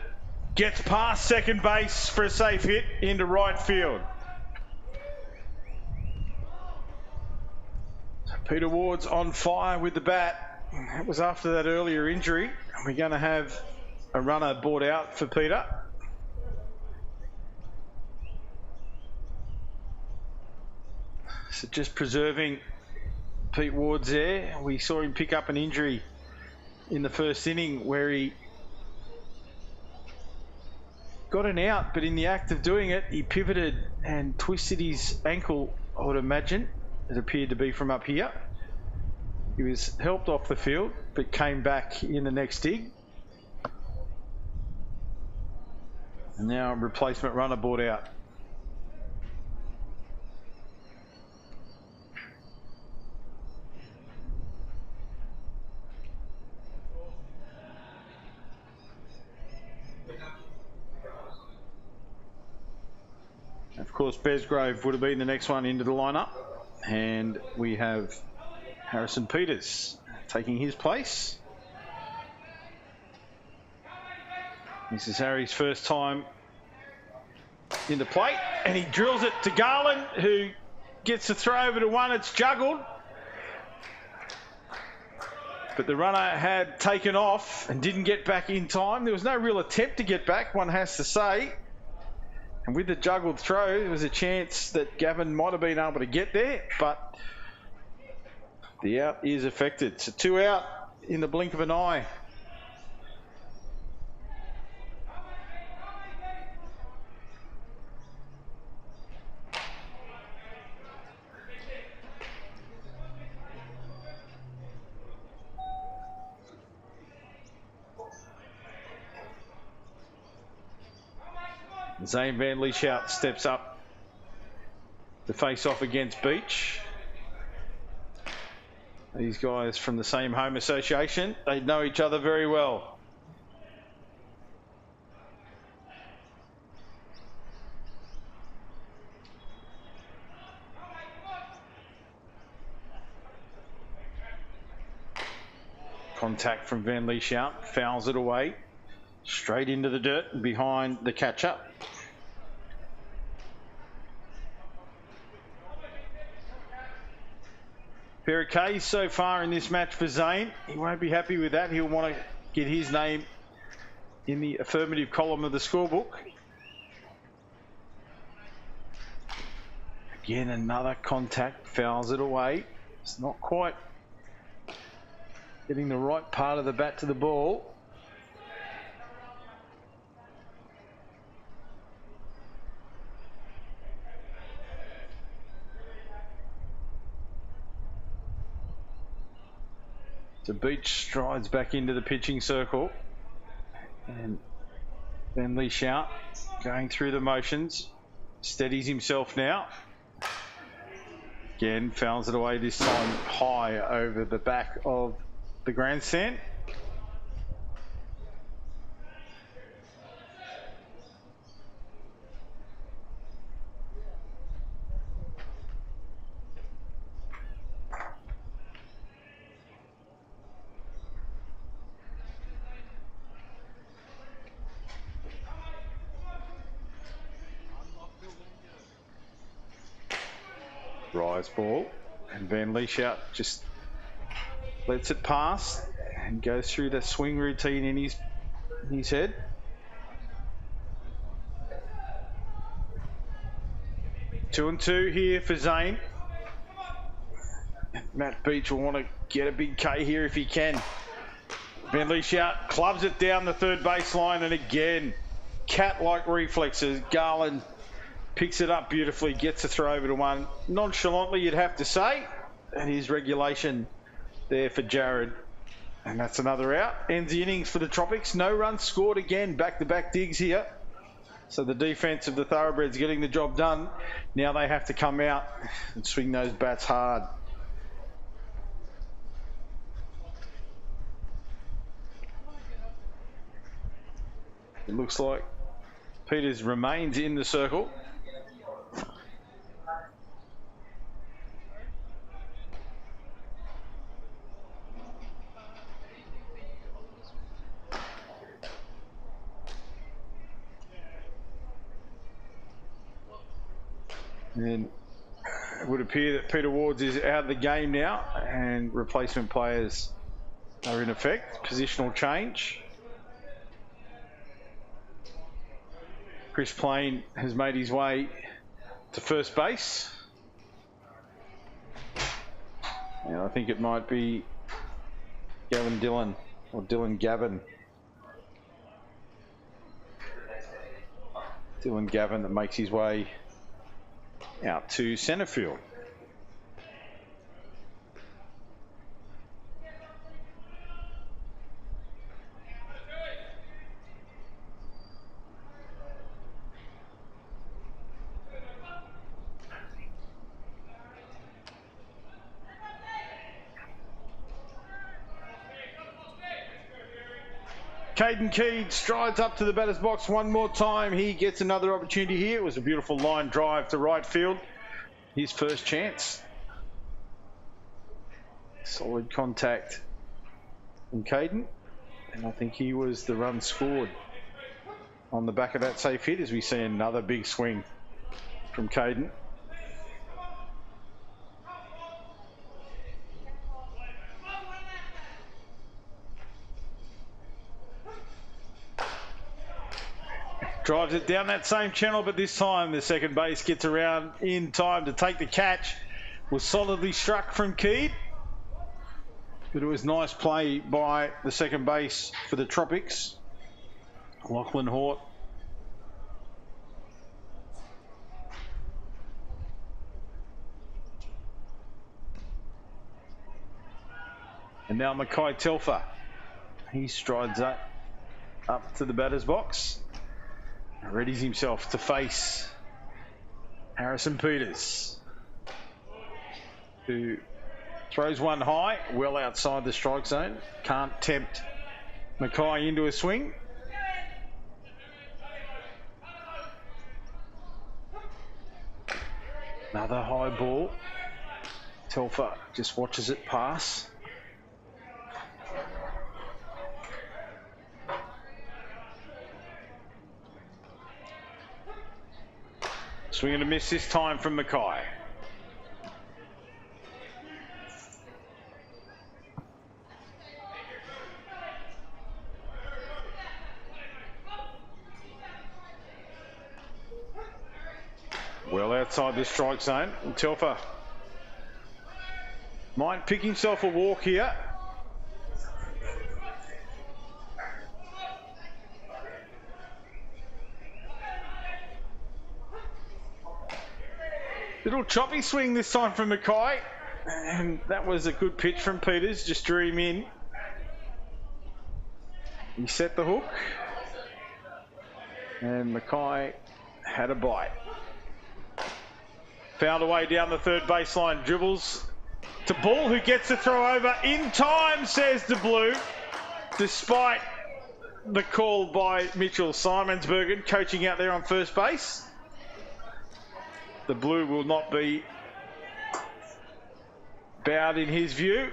Gets past second base for a safe hit into right field. So Peter Ward's on fire with the bat. That was after that earlier injury. We're going to have a runner brought out for Peter. So just preserving Pete Ward's there. We saw him pick up an injury in the first inning where he got an out, but in the act of doing it, he pivoted and twisted his ankle, I would imagine. It appeared to be from up here. He was helped off the field, but came back in the next dig. And now a replacement runner brought out. Of course, Besgrove would have been the next one into the lineup, and we have Harrison Peters taking his place. This is Harry's first time in the plate, and he drills it to Garland, who gets the throw over to one. It's juggled, but the runner had taken off and didn't get back in time. There was no real attempt to get back, one has to say. And with the juggled throw, there was a chance that Gavin might have been able to get there, but the out is affected. So 2 out in the blink of an eye. Zane Van Lieshout steps up to face off against Beach. These guys from the same home association, they know each other very well. Contact from Van Lieshout, fouls it away, straight into the dirt behind the catcher. Pair of Ks so far in this match for Zane. He won't be happy with that. He'll want to get his name in the affirmative column of the scorebook. Again, another contact, fouls it away. It's not quite getting the right part of the bat to the ball. So Beach strides back into the pitching circle. And Van Lieshout going through the motions. Steadies himself now. Again, fouls it away, this time high over the back of the grandstand. Rise ball, and Van Lieshout just lets it pass and goes through the swing routine in his head. Two and two here for Zane. Matt Beach will want to get a big K here if he can. Van Lieshout clubs it down the third baseline, and again, cat-like reflexes. Garland picks it up beautifully, gets a throw over to one. Nonchalantly, you'd have to say. And his regulation there for Jared. And that's another out. Ends the innings for the Tropics. No runs scored again. Back-to-back digs here. So the defense of the Thoroughbreds getting the job done. Now they have to come out and swing those bats hard. It looks like Peters remains in the circle. And it would appear that Peter Wards is out of the game now, and replacement players are in effect. Positional change. Chris Plain has made his way to first base. And I think it might be Gavin Dillon, or Dylan Gavin. Dylan Gavin that makes his way out to centre field. Caden Keed strides up to the batter's box one more time. He gets another opportunity here. It was a beautiful line drive to right field. His first chance. Solid contact from Caden. And I think he was the run scored on the back of that safe hit, as we see another big swing from Caden. Drives it down that same channel, but this time the second base gets around in time to take the catch. Was solidly struck from Keed. But it was nice play by the second base for the Tropics. Lachlan Hort. And now Mackay Telfer. He strides up to the batter's box. readies himself to face Harrison Peters, who throws one high, well outside the strike zone. Can't tempt Mackay into a swing. Another high ball. Telfer just watches it pass. Swing and a miss this time from Mackay. Well outside the strike zone. And Telfer might pick himself a walk here. Little choppy swing this time from Mackay. And that was a good pitch from Peters. Just drew him in. He set the hook. And Mackay had a bite. Fouled away down the third baseline. Dribbles to Bull, who gets the throw over in time, says the Blue. Despite the call by Mitchell Simonsbergen, coaching out there on first base. The Blue will not be bowed in his view.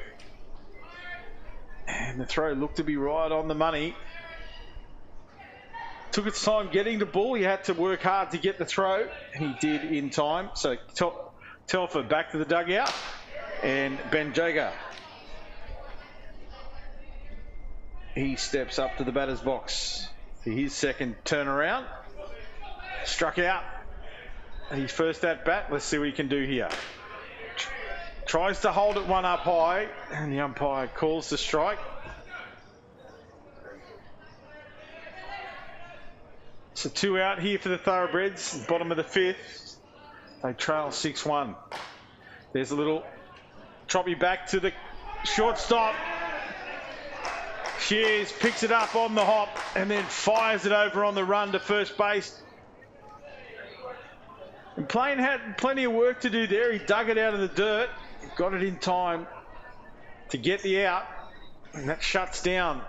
And the throw looked to be right on the money. Took its time getting to Bull. He had to work hard to get the throw. He did in time. So Telfer back to the dugout. And Ben Jager, he steps up to the batter's box for his second turnaround. Struck out. His first at bat. Let's see what he can do here. Tries to hold it one up high. And the umpire calls the strike. So 2 out here for the Thoroughbreds, bottom of the 5th. They trail 6-1. There's a little choppy back to the shortstop. Shears picks it up on the hop and then fires it over on the run to first base. And Plain had plenty of work to do there. He dug it out of the dirt, got it in time to get the out, and that shuts down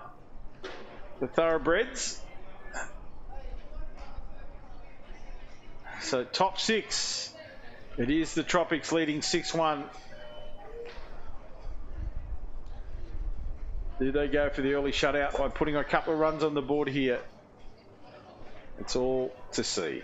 the Thoroughbreds. So top 6, it is the Tropics leading 6-1. Do they go for the early shutout by putting a couple of runs on the board here? It's all to see.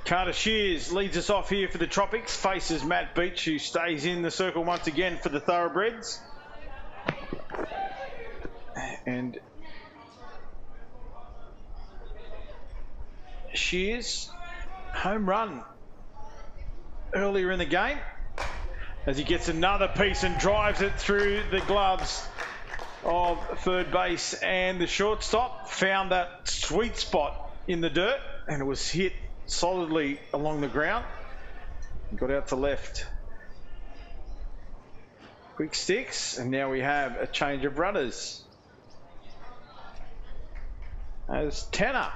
Carter Shears leads us off here for the Tropics, faces Matt Beach, who stays in the circle once again for the Thoroughbreds. And Shears, home run earlier in the game, as he gets another piece and drives it through the gloves of third base and the shortstop. Found that sweet spot in the dirt, and it was hit solidly along the ground. Got out to left. Quick sticks, and now we have a change of runners. As Tanner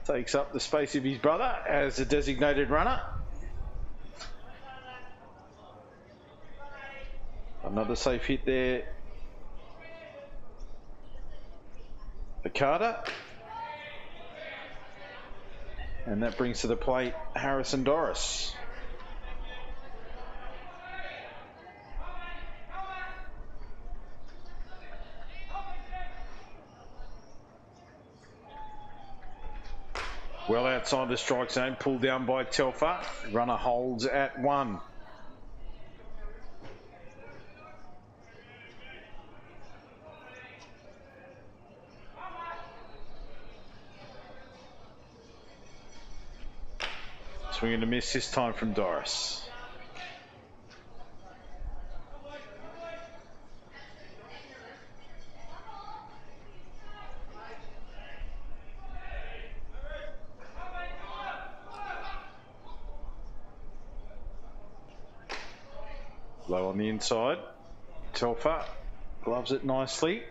takes up the space of his brother as a designated runner. Another safe hit there for Carter. And that brings to the plate Harrison Doris. Well outside the strike zone, pulled down by Telfer. Runner holds at 1. Swing and a miss this time from Doris. Low on the inside. Telfer gloves it nicely.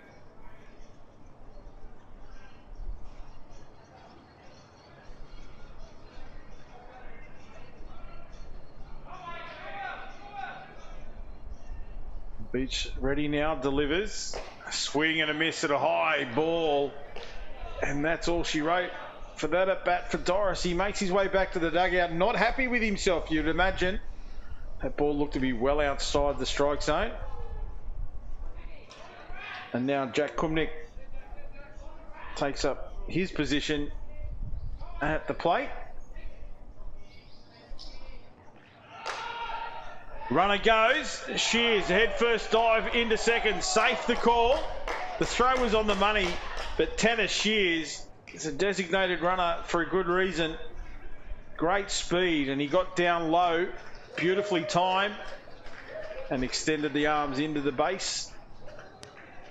Beach ready now, delivers. A swing and a miss at a high ball. And that's all she wrote for that at bat for Doris. He makes his way back to the dugout, not happy with himself, you'd imagine. That ball looked to be well outside the strike zone. And now Jack Kumnick takes up his position at the plate. Runner goes. Shears, head first dive into second. Safe the call. The throw was on the money, but Tanner Shears is a designated runner for a good reason. Great speed, and he got down low, beautifully timed, and extended the arms into the base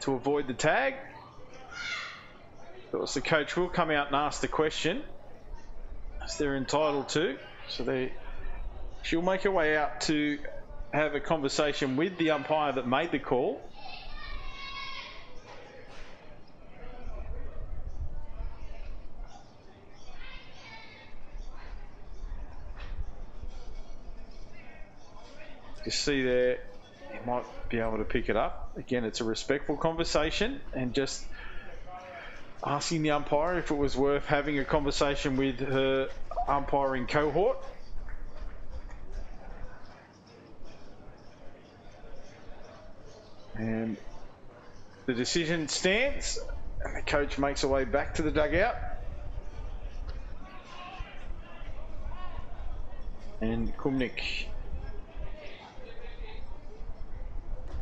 to avoid the tag. Of course, the coach will come out and ask the question, as they're entitled to. So she'll make her way out to have a conversation with the umpire that made the call. You see there, you might be able to pick it up. Again, it's a respectful conversation, and just asking the umpire if it was worth having a conversation with her umpiring cohort. And the decision stands, and the coach makes her way back to the dugout. And Kumnick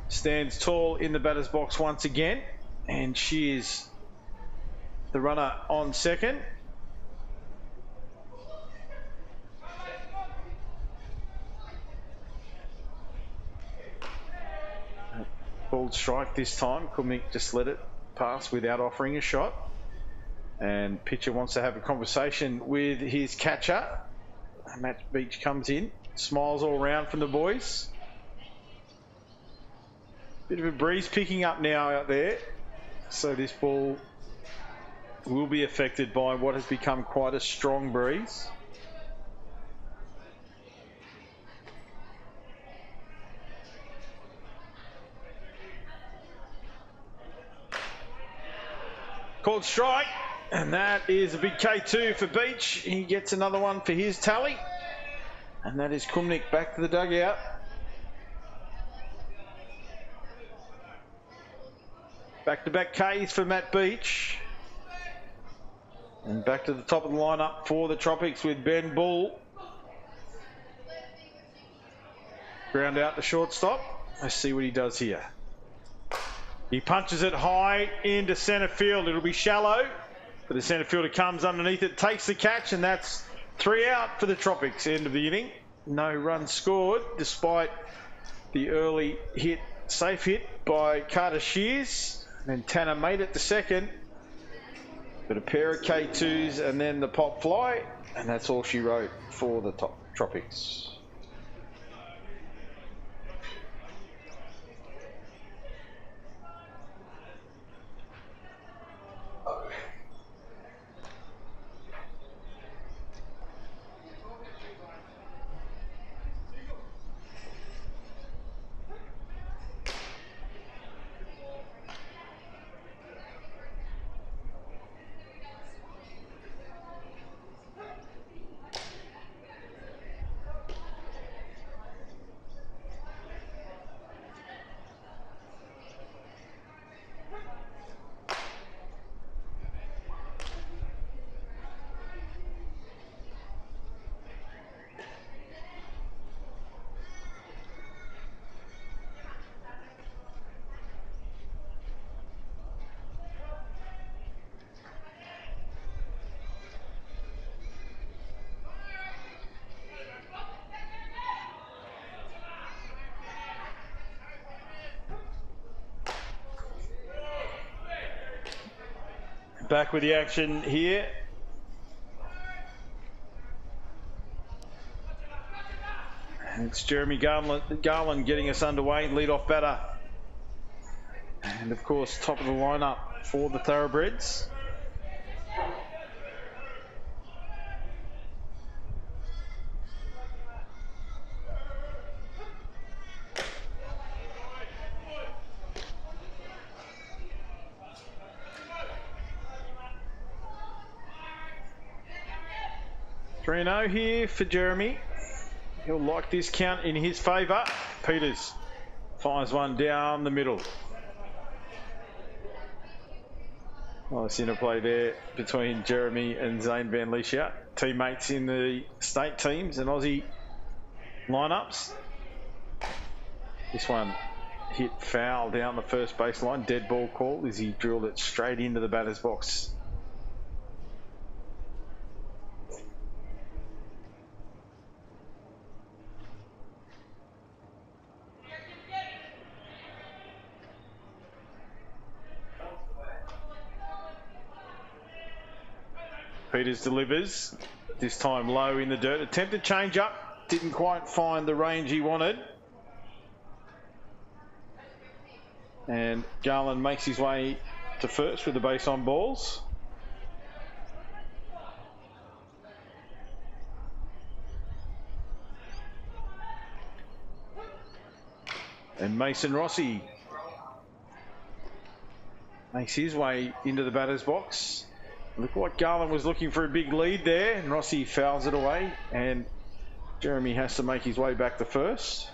stands tall in the batter's box once again, and she is the runner on second. Balled strike this time. Kumnick just let it pass without offering a shot. And pitcher wants to have a conversation with his catcher. Matt Beach comes in, smiles all round from the boys. Bit of a breeze picking up now out there. So this ball will be affected by what has become quite a strong breeze. Called strike, and that is a big K2 for Beach. He gets another one for his tally, and that is Kumnick back to the dugout. Back-to-back Ks for Matt Beach. And back to the top of the lineup for the Tropics with Ben Bull. Ground out to shortstop. Let's see what he does here. He punches it high into centre field. It'll be shallow, but the centre fielder comes underneath it, takes the catch, and that's 3 out for the Tropics. End of the inning. No runs scored, despite the early hit, safe hit by Carter Shears. And Tanner made it to second. But a pair of K2s and then the pop fly, and that's all she wrote for the Tropics. Back with the action here. And it's Jeremy Garland getting us underway, lead-off batter. And of course, top of the lineup for the Thoroughbreds. Three-0 here for Jeremy. He'll like this count in his favour. Peters fires one down the middle. Nice interplay there between Jeremy and Zane Van Lieshout, teammates in the state teams and Aussie lineups. This one hit foul down the first baseline. Dead ball call as he drilled it straight into the batter's box. Peters delivers, this time low in the dirt. Attempted change up, didn't quite find the range he wanted. And Garland makes his way to first with the base on balls. And Mason Rossi makes his way into the batter's box. Looked like Garland was looking for a big lead there, and Rossi fouls it away, and Jeremy has to make his way back to first.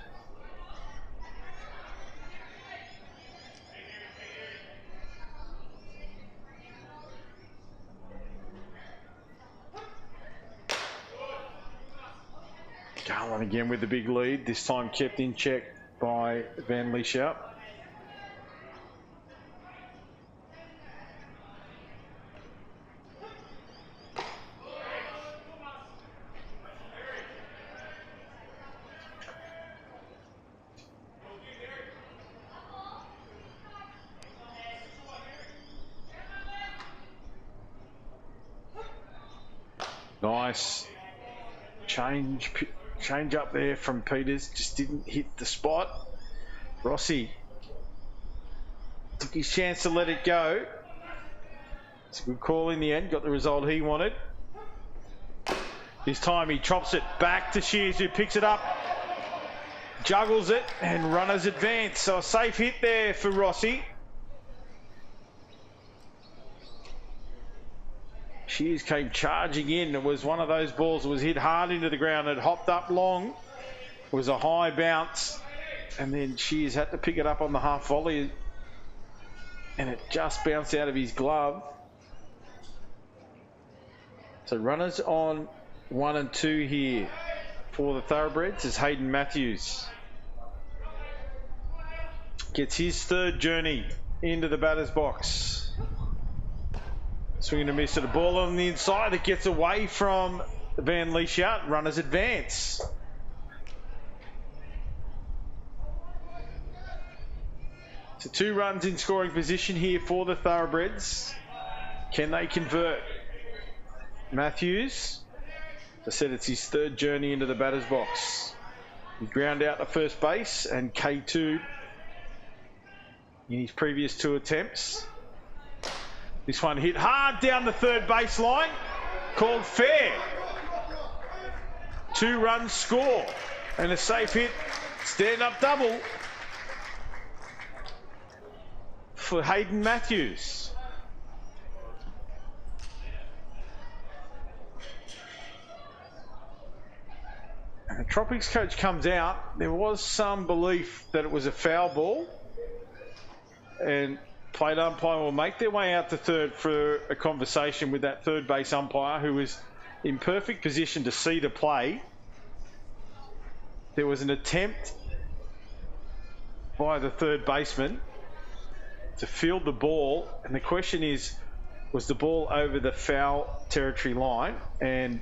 Garland again with the big lead, this time kept in check by Van Lieshout. Nice change up there from Peters, just didn't hit the spot. Rossi took his chance to let it go. It's a good call in the end, got the result he wanted. This time he chops it back to Shears, who picks it up, juggles it, and runners advance. So a safe hit there for Rossi. Shears came charging in. It was one of those balls that was hit hard into the ground. It hopped up long. It was a high bounce. And then Shears had to pick it up on the half volley. And it just bounced out of his glove. So runners on 1 and 2 here for the Thoroughbreds as Hayden Matthews gets his third journey into the batter's box. Swing and a miss at a ball on the inside. It gets away from Van Lieshout. Runners advance. So 2 runs in scoring position here for the Thoroughbreds. Can they convert? Matthews, as I said, it's his third journey into the batter's box. He ground out to first base and K2 in his previous 2 attempts. This one hit hard down the third baseline, called fair. 2 runs score and a safe hit, stand-up double for Hayden Matthews. And the Tropics coach comes out. There was some belief that it was a foul ball, and plate umpire will make their way out to third for a conversation with that third base umpire, who was in perfect position to see the play. There was an attempt by the third baseman to field the ball, and the question is, was the ball over the foul territory line? And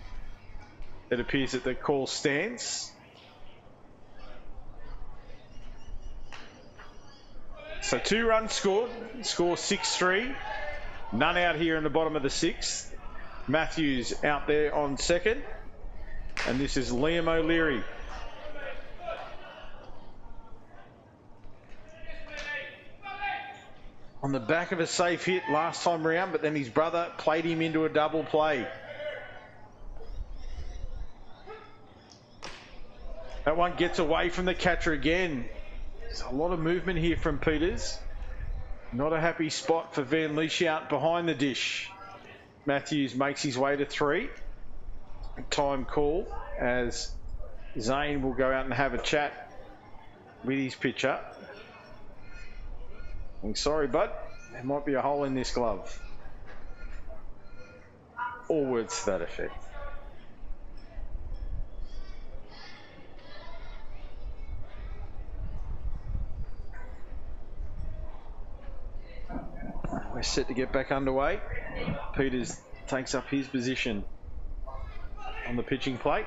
it appears that the call stands. So 2 runs scored, score 6-3. None out here in the bottom of the 6th. Matthews out there on 2nd. And this is Liam O'Leary. On the back of a safe hit last time round, but then his brother played him into a double play. That one gets away from the catcher again. There's a lot of movement here from Peters. Not a happy spot for Van Lieshout behind the dish. Matthews makes his way to 3. Time call as Zane will go out and have a chat with his pitcher. I'm sorry, bud, there might be a hole in this glove. Or words to that effect. We're set to get back underway. Peters takes up his position on the pitching plate.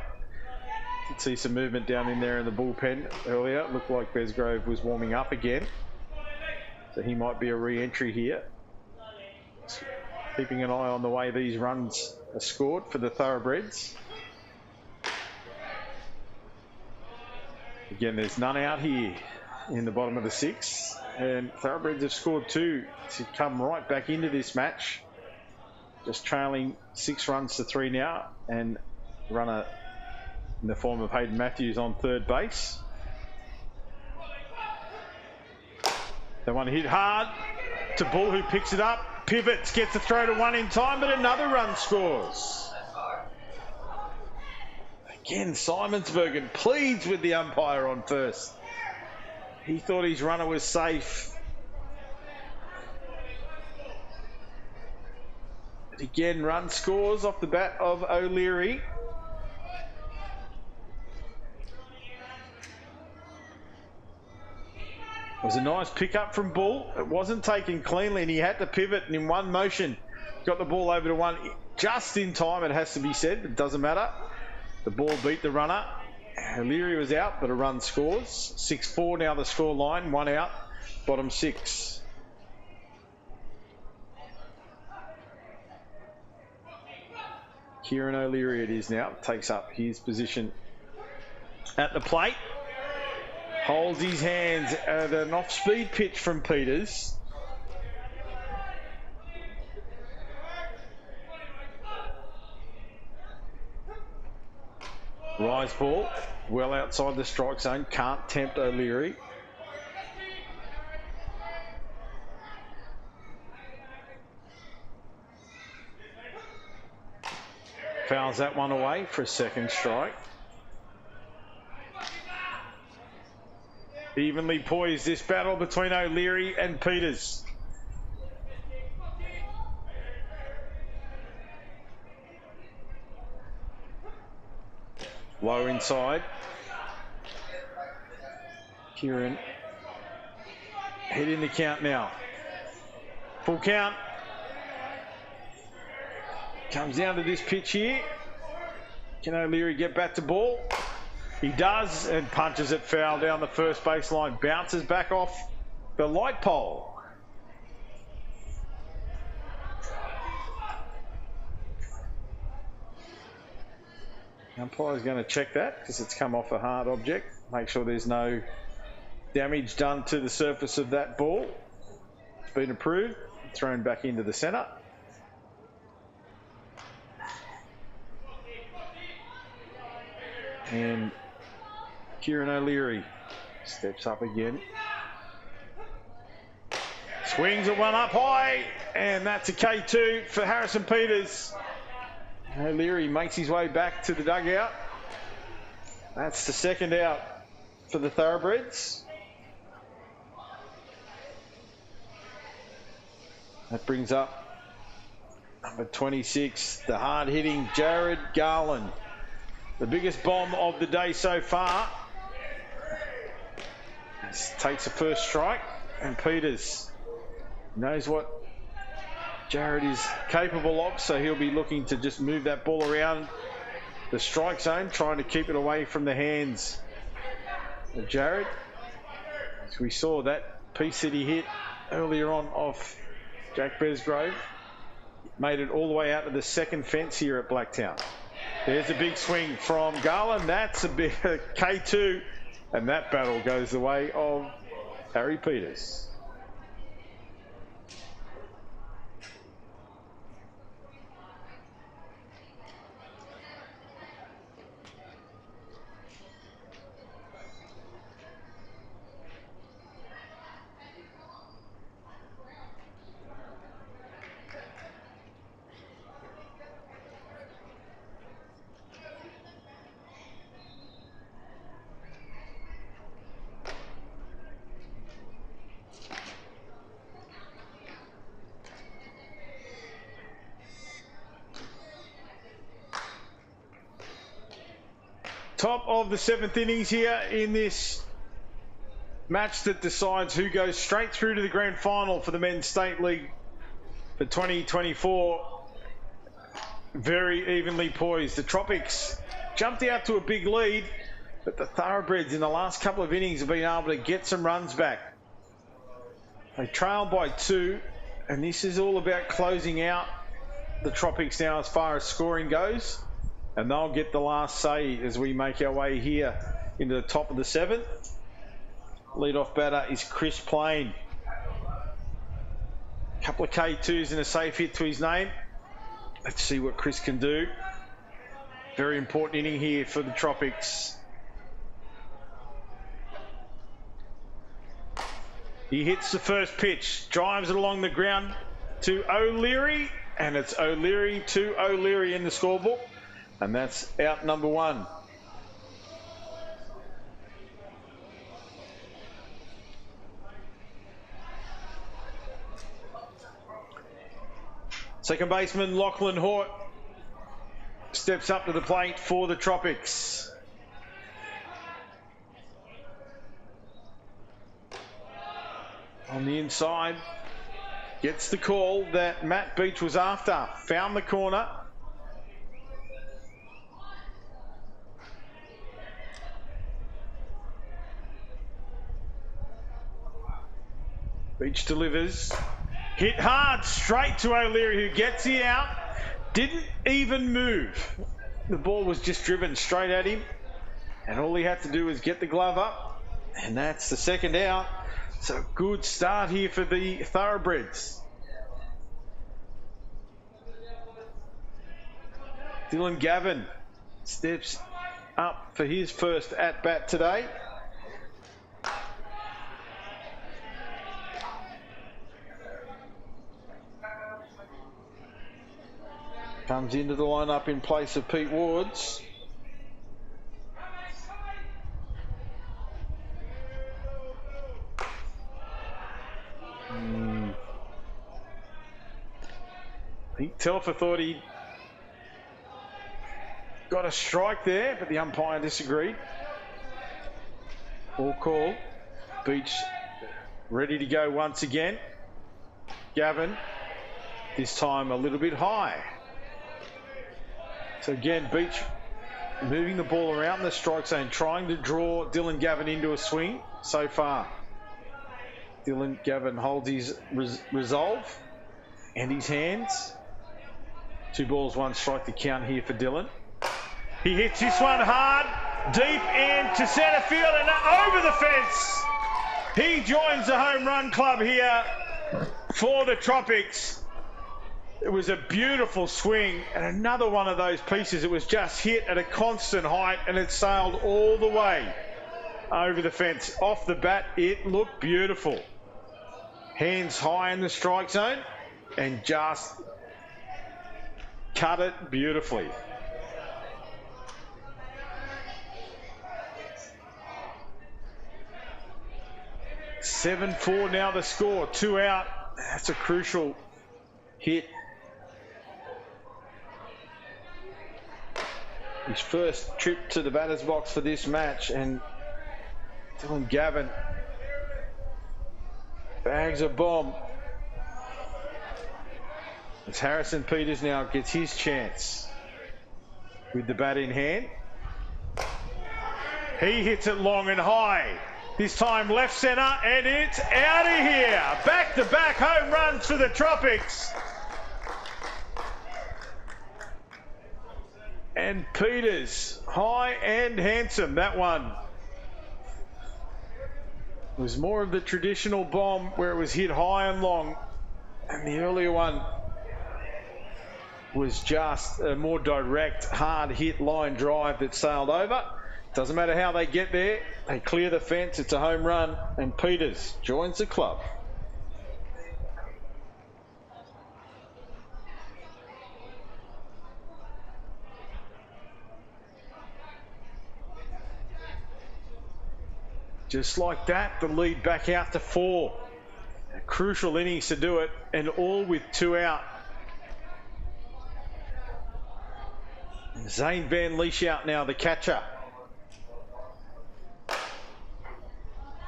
Did see some movement down in there in the bullpen earlier. It looked like Besgrove was warming up again. So he might be a re-entry here. Keeping an eye on the way these runs are scored for the Thoroughbreds. Again, there's none out here in the bottom of the 6th. And Thoroughbreds have scored 2 to come right back into this match. Just trailing 6 runs to 3 now. And runner in the form of Hayden Matthews on 3rd base. They want to hit hard to Bull, who picks it up, pivots, gets a throw to 1 in time, but another run scores. Again, Simonsbergen pleads with the umpire on first. He thought his runner was safe. But again, run scores off the bat of O'Leary. It was a nice pick-up from Bull. It wasn't taken cleanly, and he had to pivot, and in one motion, got the ball over to 1 just in time, it has to be said, but it doesn't matter. The ball beat the runner. O'Leary was out, but a run scores. 6-4 now the score line, 1 out, bottom 6. Kieran O'Leary it is now, takes up his position at the plate. Holds his hands at an off-speed pitch from Peters. Rise ball, well outside the strike zone, can't tempt O'Leary. Fouls that one away for a 2nd strike. Evenly poised this battle between O'Leary and Peters. Low inside. Kieran. Head in the count now. Full count. Comes down to this pitch here. Can O'Leary get back to ball? He does, and punches it foul down the first baseline. Bounces back off the light pole. The umpire's going to check that because it's come off a hard object. Make sure there's no damage done to the surface of that ball. It's been approved. Thrown back into the centre. And Kieran O'Leary steps up again. Swings at one up high, and that's a K2 for Harrison Peters. O'Leary makes his way back to the dugout. That's the 2nd out for the Thoroughbreds. That brings up number 26, the hard-hitting Jared Garland. The biggest bomb of the day so far. Takes the first strike, and Peters knows what Jared is capable of, so he'll be looking to just move that ball around the strike zone, trying to keep it away from the hands of Jared. As we saw that piece that he hit earlier on off Jack Besgrove. made it all the way out to the second fence here at Blacktown. There's a big swing from Garland. That's a big K2. And that battle goes the way of Harry Peters. Top of the 7th innings here in this match that decides who goes straight through to the grand final for the Men's State League for 2024. Very evenly poised. The Tropics jumped out to a big lead, but the Thoroughbreds in the last couple of innings have been able to get some runs back. They trail by 2, and this is all about closing out the Tropics now as far as scoring goes. And they'll get the last say as we make our way here into the top of the 7th. Leadoff batter is Chris Plain. A couple of K2s and a safe hit to his name. Let's see what Chris can do. Very important inning here for the Tropics. He hits the first pitch, drives it along the ground to O'Leary, and it's O'Leary to O'Leary in the scorebook. And that's out number 1. Second baseman Lachlan Hort steps up to the plate for the Tropics. On the inside, gets the call that Matt Beach was after. Found the corner. Beach delivers. Hit hard straight to O'Leary, who gets the out. Didn't even move. The ball was just driven straight at him. And all he had to do was get the glove up. And that's the second out. So good start here for the Thoroughbreds. Dylan Gavin steps up for his first at-bat today. Comes into the lineup in place of Pete Wards. Pete Telfer thought he got a strike there, but the umpire disagreed. Ball call. Beach ready to go once again. Gavin, this time a little bit high. So again, Beach moving the ball around the strike zone, trying to draw Dylan Gavin into a swing so far. Dylan Gavin holds his resolve and his hands. 2 balls, 1 strike to count here for Dylan. He hits this one hard, deep into centre field and over the fence. He joins the home run club here for the Tropics. It was a beautiful swing, and another one of those pieces. It was just hit at a constant height, and it sailed all the way over the fence. Off the bat, it looked beautiful. Hands high in the strike zone, and just cut it beautifully. (7-4) now the score. 2 out. That's a crucial hit. His first trip to the batter's box for this match, and Dylan Gavin bags a bomb. As Harrison Peters now gets his chance with the bat in hand. He hits it long and high. This time left centre, and it's out of here. Back-to-back home runs for the Tropics. And Peters, high and handsome. That one was more of the traditional bomb where it was hit high and long. And the earlier one was just a more direct, hard hit line drive that sailed over. Doesn't matter how they get there. They clear the fence. It's a home run. And Peters joins the club. Just like that, the lead back out to 4. A crucial innings to do it, and all with 2 out. Zane Van Lieshout now, the catcher.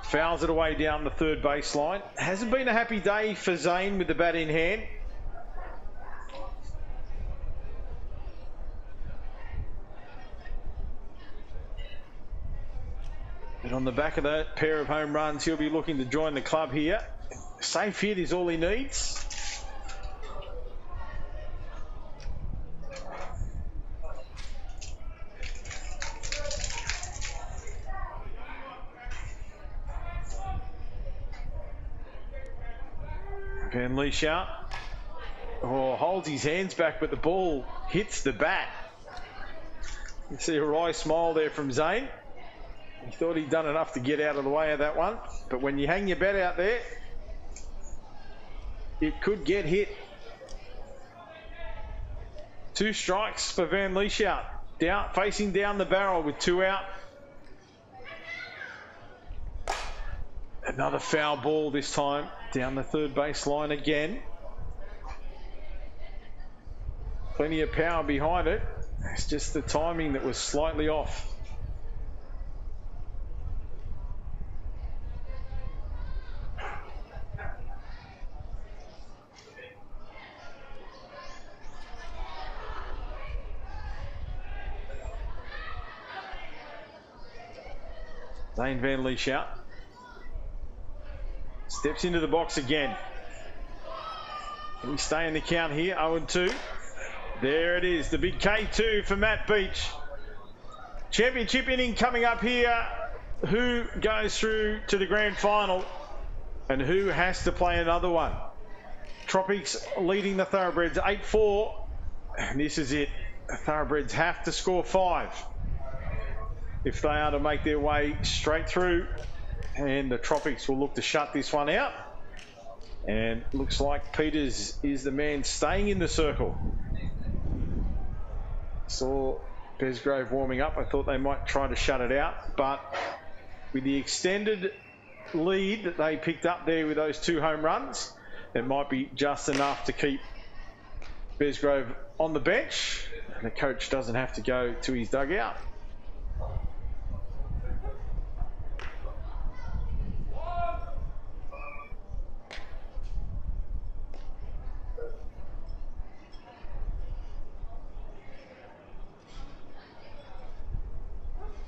Fouls it away down the third baseline. Hasn't been a happy day for Zane with the bat in hand. But on the back of that pair of home runs, he'll be looking to join the club here. Safe hit is all he needs. Van Lieshout holds his hands back, but the ball hits the bat. You see a wry smile there from Zane. He thought he'd done enough to get out of the way of that one. But when you hang your bat out there, it could get hit. 2 strikes for Van Lieshout. Facing down the barrel with 2 out. Another foul ball this time. Down the third baseline again. Plenty of power behind it. It's just the timing that was slightly off. Zane Van Lieshout steps into the box again. Can we stay in the count here? 0-2. There it is, the big K2 for Matt Beach. Championship inning coming up here. Who goes through to the grand final and who has to play another one? Tropics leading the Thoroughbreds 8-4. And this is it. The Thoroughbreds have to score 5 if they are to make their way straight through. And the Tropics will look to shut this one out. And looks like Peters is the man staying in the circle. Saw Besgrove warming up. I thought they might try to shut it out. But with the extended lead that they picked up there with those 2 home runs, it might be just enough to keep Besgrove on the bench. And the coach doesn't have to go to his dugout.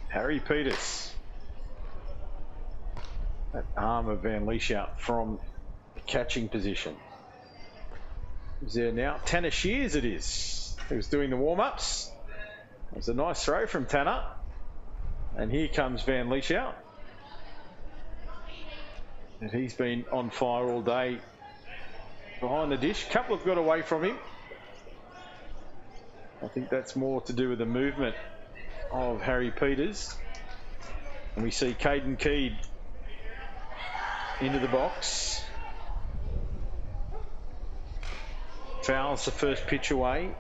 Harry Peters. That arm of Van Lieshout from the catching position. Is there now? Tanner Shears it is. He was doing the warm-ups. It was a nice throw from Tanner. And here comes Van Lieshout. And he's been on fire all day behind the dish. A couple have got away from him. I think that's more to do with the movement of Harry Peters. And we see Caden Keed into the box. Fouls the first pitch away.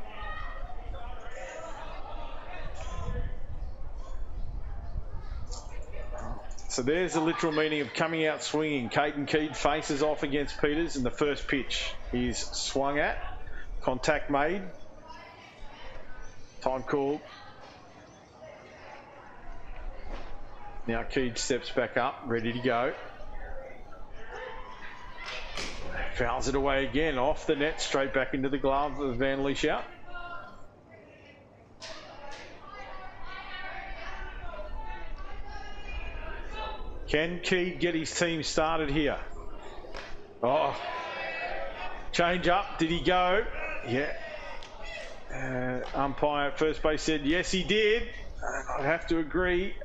So there's the literal meaning of coming out swinging. Caden Keed faces off against Peters, and the first pitch is swung at. Contact made. Time called. Now Keed steps back up, ready to go. Fouls it away again, off the net, straight back into the glove of Van Lieshout. Can Keed get his team started here? Oh, change up, did he go? Yeah. Umpire at first base said yes he did. I'd have to agree.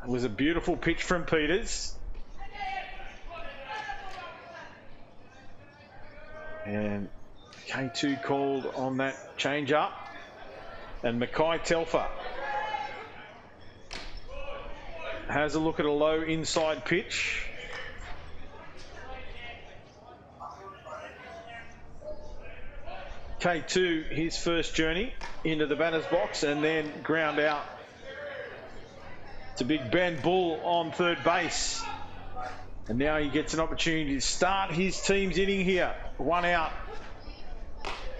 It was a beautiful pitch from Peters. And K2 called on that change up. And Mackay Telfer has a look at a low inside pitch. K2, his first journey into the batter's box and then ground out to big Ben Bull on third base. And now he gets an opportunity to start his team's inning here. One out.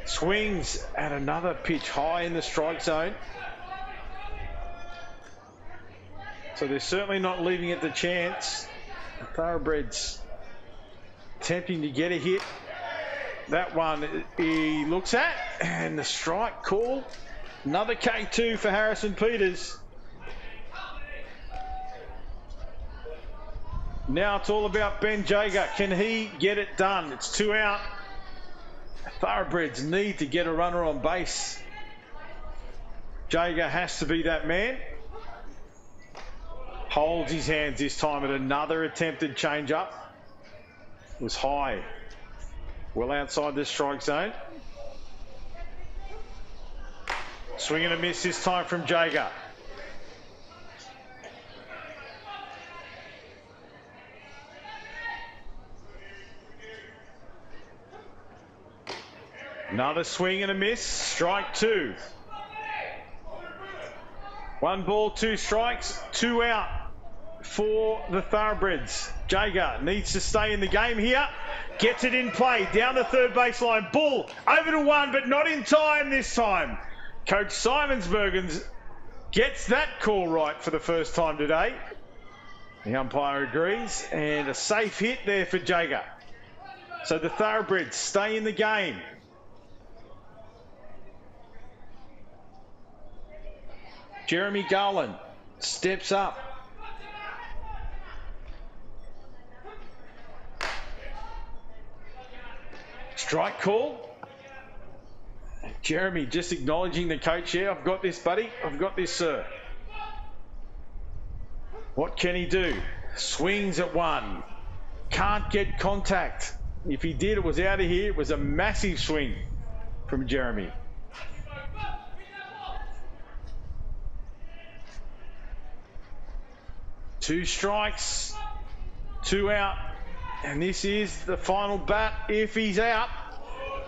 Swings at another pitch high in the strike zone. So they're certainly not leaving it the chance. The Thoroughbreds attempting to get a hit. That one he looks at, and the strike call. Another K2 for Harrison Peters. Now it's all about Ben Jager. Can he get it done? It's 2 out. Thoroughbreds need to get a runner on base. Jager has to be that man. Holds his hands this time at another attempted change-up. It was high. Well outside the strike zone. Swing and a miss this time from Jager. Another swing and a miss. Strike 2. 1 ball, 2 strikes, 2 out for the Thoroughbreds. Jager needs to stay in the game here. Gets it in play down the third baseline. Bull over to 1, but not in time this time. Coach Simonsbergens gets that call right for the first time today. The umpire agrees, and a safe hit there for Jager. So the Thoroughbreds stay in the game. Jeremy Garland steps up. Strike call. Jeremy just acknowledging the coach here. I've got this, buddy. I've got this, sir. What can he do? Swings at 1. Can't get contact. If he did, it was out of here. It was a massive swing from Jeremy. Two strikes, 2 out, and this is the final bat if he's out.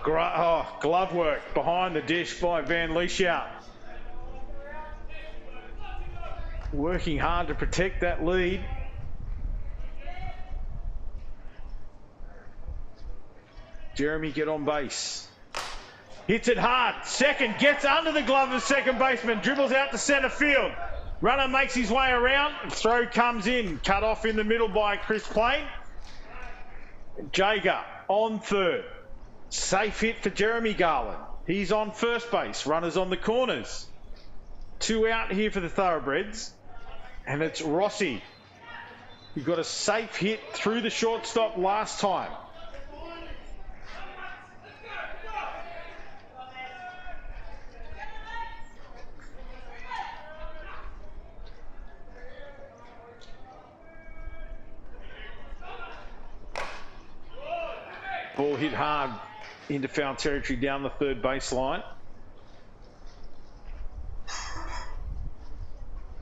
Glove work behind the dish by Van Lieshout. Working hard to protect that lead. Jeremy get on base. Hits it hard. Second, gets under the glove of second baseman, dribbles out to centre field. Runner makes his way around. Throw comes in. Cut off in the middle by Chris Plain. Jager on third. Safe hit for Jeremy Garland. He's on first base. Runners on the corners. 2 out here for the Thoroughbreds. And it's Rossi. He got a safe hit through the shortstop last time. Ball hit hard into foul territory down the third baseline.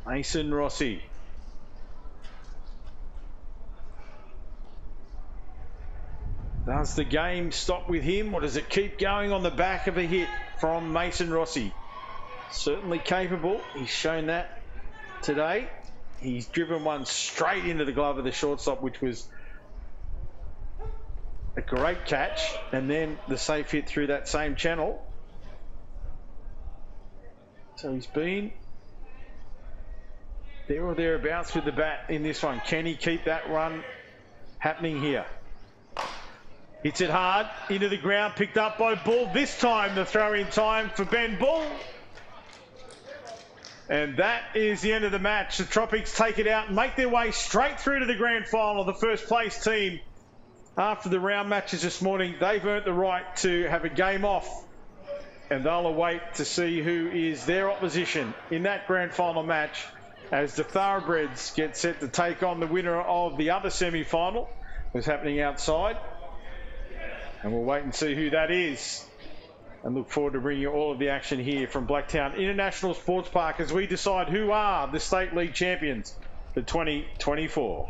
Mason Rossi. Does the game stop with him, or does it keep going on the back of a hit from Mason Rossi? Certainly capable. He's shown that today. He's driven one straight into the glove of the shortstop, which was a great catch, and then the safe hit through that same channel. So he's been there or thereabouts with the bat in this one. Can he keep that run happening here? Hits it hard into the ground, picked up by Bull. This time the throw in time for Ben Bull. And that is the end of the match. The Tropics take it out and make their way straight through to the grand final. The first place team, after the round matches this morning, they've earned the right to have a game off and they'll await to see who is their opposition in that grand final match as the Thoroughbreds get set to take on the winner of the other semi-final. It's happening outside, and we'll wait and see who that is, and look forward to bringing you all of the action here from Blacktown International Sports Park as we decide who are the State League champions for 2024.